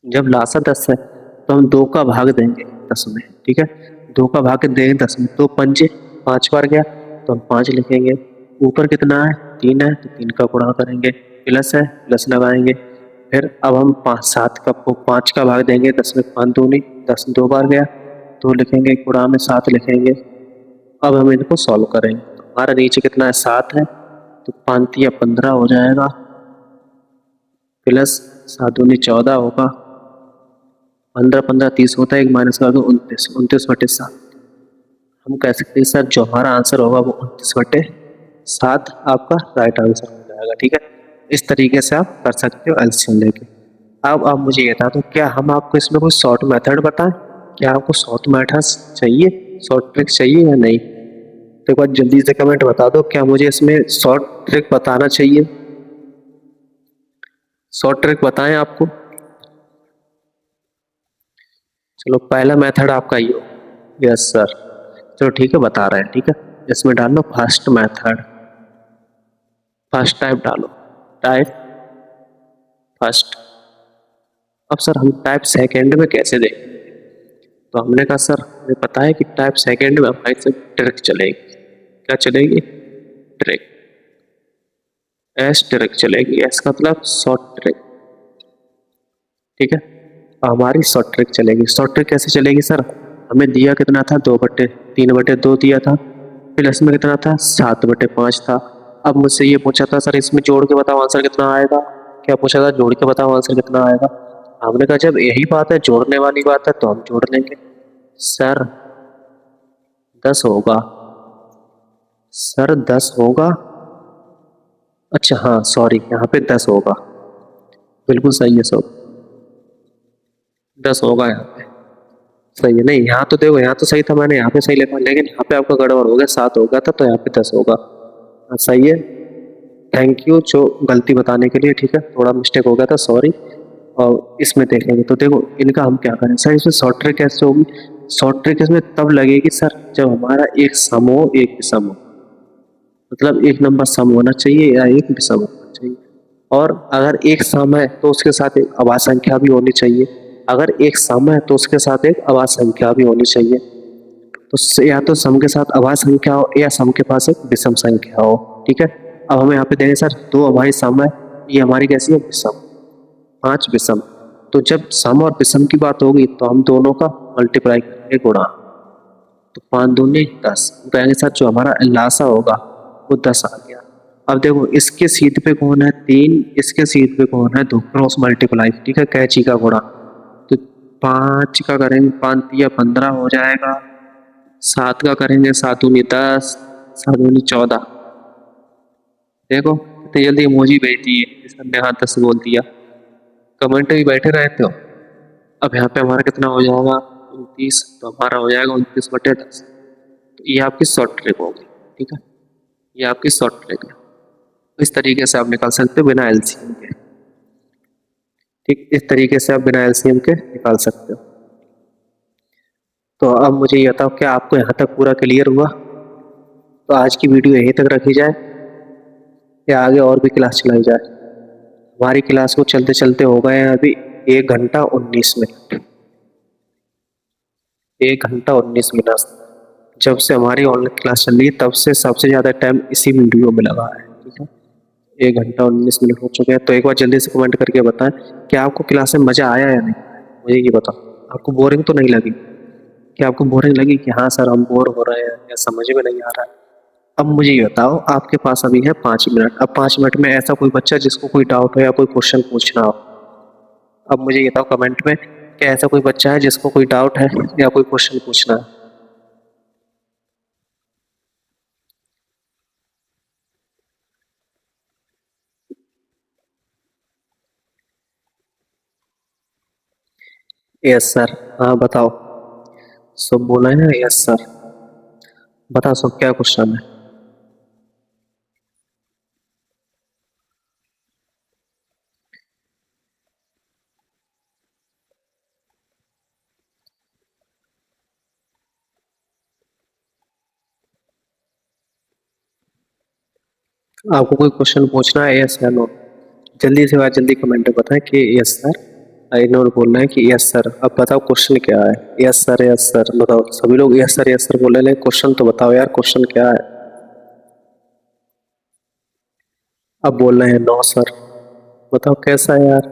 जब लासा 10 है तो हम 2 का भाग देंगे 10 में। ठीक है, 2 का भाग देंगे 10 में, 2 पंजे 5 बार गया तो हम 5 लिखेंगे। ऊपर कितना है? 3 है, तो 3 का गुणा करेंगे, प्लस है प्लस लगाएंगे। फिर अब हम 5 का भाग देंगे 10 में, 5 दूनी 10, 2 बार गया 2 लिखेंगे, गुणा में 7 लिखेंगे। अब हम इनको सॉल्व करेंगे, तो हमारा नीचे कितना है? 7 है, तो 5 या 15 हो जाएगा, प्लस 7 दूनी 14 होगा, 15 15 30 होता है, एक माइनस कर दो 29, 29/7। हम कह सकते हैं सर जो हमारा आंसर होगा वो 29/7 आपका राइट आंसर हो जाएगा। ठीक है, इस तरीके से आप कर सकते हो एलसीएम लेके। अब आप मुझे ये बता दो, क्या हम आपको इसमें कोई शॉर्ट मेथड बताएं? क्या आपको शॉर्ट मेथड चाहिए, शॉर्ट ट्रिक चाहिए या नहीं? तो एक बार जल्दी से कमेंट बता दो, क्या मुझे इसमें शॉर्ट ट्रिक बताना चाहिए? शॉर्ट ट्रिक बताएं आपको? चलो पहला मेथड आपका ये हो। यस सर, चलो ठीक है बता रहे हैं। ठीक है, इसमें डाल लो फर्स्ट मेथड, फर्स्ट टाइप डालो, टाइप फर्स्ट। अब सर हम टाइप सेकेंड में कैसे दें? तो हमने कहा सर हमें पता है कि टाइप सेकेंड में हमारी से ट्रिक चलेगी। क्या चलेगी? ट्रिक। एस ट्रिक चलेगी, एस का मतलब शॉर्ट ट्रिक। ठीक है, हमारी शॉर्ट ट्रिक चलेगी। शॉर्ट ट्रिक कैसे चलेगी सर? हमें दिया कितना था? 3/2 दिया था, प्लस में कितना था? 7/5 था। अब मुझसे ये पूछा था सर इसमें जोड़ के बताओ आंसर कितना आएगा। क्या पूछा था? जोड़ के बताओ आंसर कितना आएगा। हमने कहा जब यही बात है, जोड़ने वाली बात है, तो हम जोड़ लेंगे। सर 10 होगा, सर 10 होगा। अच्छा हाँ सॉरी, यहाँ पे 10 होगा, बिल्कुल सही है सर, 10 होगा यहाँ पे। सही है, नहीं यहाँ तो देखो, यहाँ तो सही था, मैंने यहाँ पे सही लिखा, लेकिन यहाँ पे आपका गड़बड़ हो गया, 7 हो गया था तो यहाँ पे 10 होगा। हाँ, सही है, थैंक यू जो गलती बताने के लिए। ठीक है, थोड़ा मिस्टेक हो गया था, सॉरी। और इसमें देखेंगे तो देखो इनका हम क्या करें सर, इसमें शॉर्ट ट्रिक कैसे होगी? शॉर्ट ट्रिक इसमें तब लगेगी सर जब हमारा एक सम हो एक विषम हो, मतलब एक नंबर सम होना चाहिए या एक विषम होना चाहिए। और अगर एक सम है तो उसके साथ एक अभाज्य संख्या भी होनी चाहिए, अगर एक सम है तो उसके साथ एक अभाज्य संख्या भी होनी चाहिए। तो या तो सम के साथ अभाज्य संख्या हो या सम के पास एक विषम संख्या हो। ठीक है, अब हमें यहाँ पे देंगे सर 2 हमारी सम है, ये हमारी कैसी है? विषम। 5 विषम। तो जब सम और विषम की बात होगी तो हम दोनों का मल्टीप्लाई करेंगे, गुणा। तो 5 दूनी 10। कहेंगे सर जो हमारा लासा होगा आपको 10 आ गया। अब देखो इसके सीध पे कौन है 3, इसके सीध पे कौन है 2, क्रॉस मल्टीप्लाई, ठीक है, कैची का गुणा। तो 5 का करेंगे 5 या 15 हो जाएगा, 7 का करेंगे 7 दूनी 10, 7 दूनी 14। देखो कितनी जल्दी इमोजी भेज दिए, इस हमने हाँ 10 बोल दिया, कमेंट भी बैठे रहते हो। अब यहाँ पे हमारा कितना हो जाएगा 29, तो हमारा हो जाएगा 29/10। तो ये आपकी शॉर्ट ट्रिक होगी, ठीक है, ये आपकी शॉर्ट ट्रिक है। इस तरीके से आप निकाल सकते हो बिना एलसीएम के, ठीक, इस तरीके से आप बिना एलसीएम के निकाल सकते हो। तो अब मुझे ये बताओ क्या आपको यहाँ तक पूरा क्लियर हुआ? तो आज की वीडियो यहीं तक रखी जाए या आगे और भी क्लास चलाई जाए? हमारी क्लास को चलते चलते हो गए हैं अभी 1 घंटा 19 मिनट, 1 घंटा 19 मिनट। जब से हमारी ऑनलाइन क्लास चल रही है तब से सबसे ज़्यादा टाइम इसी वीडियो में लगा है, ठीक है, 1 घंटा 19 मिनट हो चुके हैं। तो एक बार जल्दी से कमेंट करके बताएं कि आपको क्लास में मज़ा आया या नहीं, मुझे ये बताओ। आपको बोरिंग तो नहीं लगी? क्या आपको बोरिंग लगी कि हाँ सर हम बोर हो रहे हैं या समझ में नहीं आ रहा है? अब मुझे ये बताओ, आपके पास अभी है 5 मिनट। अब 5 मिनट में ऐसा कोई बच्चा जिसको कोई डाउट हो या कोई क्वेश्चन पूछना हो, अब मुझे ये बताओ कमेंट में कि ऐसा कोई बच्चा है जिसको कोई डाउट है या कोई क्वेश्चन पूछना है? Yes sir. हाँ बताओ, सब बोला है ना, यस सर। बताओ सब क्या क्वेश्चन है? आपको कोई क्वेश्चन पूछना है, यस या नो? जल्दी से बात, जल्दी कमेंट में बताएं कि यस सर। इन्होंने बोलना है कि यस सर। अब बताओ क्वेश्चन क्या है? यस सर बताओ। सभी लोग यस सर बोल रहे हैं, क्वेश्चन तो बताओ यार, क्वेश्चन क्या है? अब बोल रहे हैं नो सर। बताओ कैसा है यार?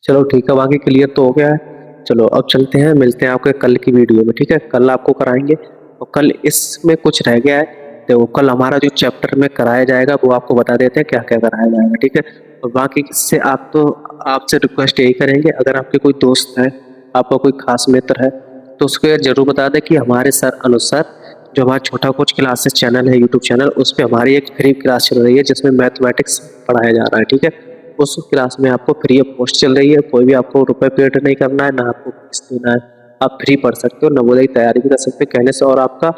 चलो ठीक है, बाकी क्लियर तो हो गया है। चलो अब चलते हैं, मिलते हैं आपके कल की वीडियो में, ठीक है, कल आपको कराएंगे। और कल इसमें कुछ रह गया है, तो कल हमारा जो चैप्टर में कराया जाएगा वो आपको बता देते हैं क्या क्या कराया जाएगा, ठीक है। और बाकी किससे आप तो आपसे रिक्वेस्ट यही करेंगे, अगर आपके कोई दोस्त है, आपका कोई खास मित्र है, तो उसको ये जरूर बता दें कि हमारे सर अनुसार जो हमारा छोटा कोच क्लासेस चैनल है, यूट्यूब चैनल, उस पर हमारी एक फ्री क्लास चल रही है जिसमें मैथमेटिक्स पढ़ाया जा रहा है, ठीक है। उस क्लास में आपको फ्री ऑफ कॉस्ट चल रही है, कोई भी आपको रुपए पेड नहीं करना है, ना आपको फीस देना है, आप फ्री पढ़ सकते हो, नवोदय की तैयारी भी कर सकते हो कहने से, और आपका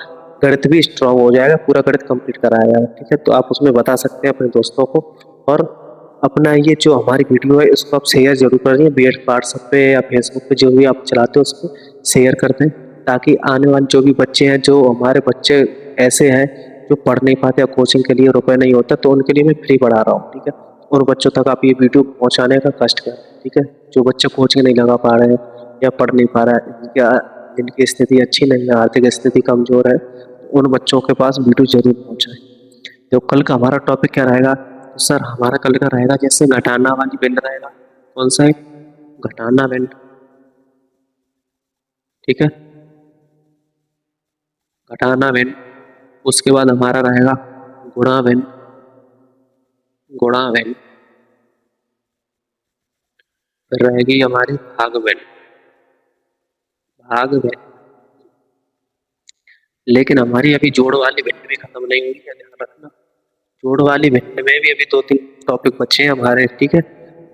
गणित भी स्ट्रांग हो जाएगा, पूरा गणित कंप्लीट कराया जाएगा, ठीक है। तो आप उसमें बता सकते हैं अपने दोस्तों को, और अपना ये जो हमारी वीडियो है इसको आप शेयर जरूर करिए, बी एड व्हाट्सएप पे या फेसबुक पे जो भी आप चलाते हो उस पर शेयर कर दें, ताकि आने वाले जो भी बच्चे हैं, जो हमारे बच्चे ऐसे हैं जो पढ़ नहीं पाते या कोचिंग के लिए रुपए नहीं होता, तो उनके लिए मैं फ्री पढ़ा रहा हूँ, ठीक है। उन बच्चों तक आप ये वीडियो पहुँचाने का कष्ट करें, ठीक है। जो बच्चे कोचिंग नहीं लगा पा रहे हैं या पढ़ नहीं पा रहा है, या जिनकी स्थिति अच्छी नहीं है, आर्थिक स्थिति कमजोर है, उन बच्चों के पास वीडियो जरूर पहुँचाएं। तो कल का हमारा टॉपिक क्या रहेगा? तो सर हमारा कल का रहेगा जैसे घटाना वाली भिन्न रहेगा। कौन सा है? घटाना भिन्न, ठीक है, घटाना भिन्न। उसके बाद हमारा रहेगा गुणा भिन्न, गुणा भिन्न। फिर रहेगी हमारी भाग भिन्न, भाग भिन्न। लेकिन हमारी अभी जोड़ वाली भिन्न भी खत्म नहीं हुई है, ध्यान रखना। जोड़ वाली भिन्न में भी अभी 2-3 टॉपिक बचे हैं हमारे, ठीक है।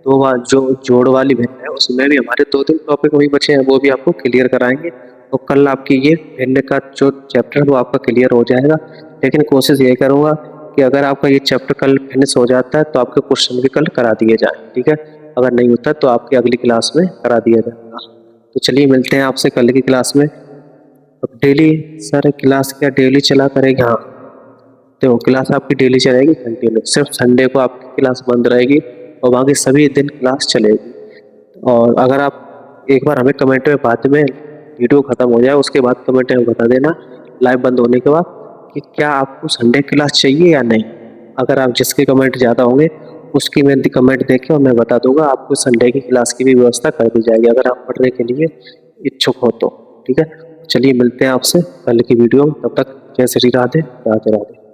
दो बार जो जोड़ वाली भिन्न है उसमें भी हमारे 2-3 टॉपिक वही बचे हैं, वो भी आपको क्लियर कराएंगे। तो कल आपकी ये भिन्न का जो चैप्टर है वो आपका क्लियर हो जाएगा। लेकिन कोशिश ये करूँगा कि अगर आपका ये चैप्टर कल फिनिश हो जाता है तो आपके क्वेश्चन भी कल करा दिए जाए, ठीक है। अगर नहीं होता तो आपकी अगली क्लास में करा दिया जाएगा। तो चलिए मिलते हैं आपसे कल की क्लास में। अब डेली सर क्लास क्या डेली चला करेंगे? हाँ, तो क्लास आपकी डेली चलेगी कंटिन्यू, सिर्फ संडे को आपकी क्लास बंद रहेगी और बाकी सभी दिन क्लास चलेगी। और अगर आप एक बार हमें कमेंट में बाद में वीडियो खत्म हो जाए उसके बाद कमेंट में बता देना, लाइव बंद होने के बाद, कि क्या आपको संडे क्लास चाहिए या नहीं। अगर आप जिसके कमेंट ज़्यादा होंगे उसकी मैं कमेंट देख के और मैं बता दूंगा, आपको संडे की क्लास की भी व्यवस्था कर दी जाएगी अगर आप पढ़ने के लिए इच्छुक हो तो, ठीक है। चलिए मिलते हैं आपसे कल की वीडियो में, तब तक जय श्री राधे राधे राधे।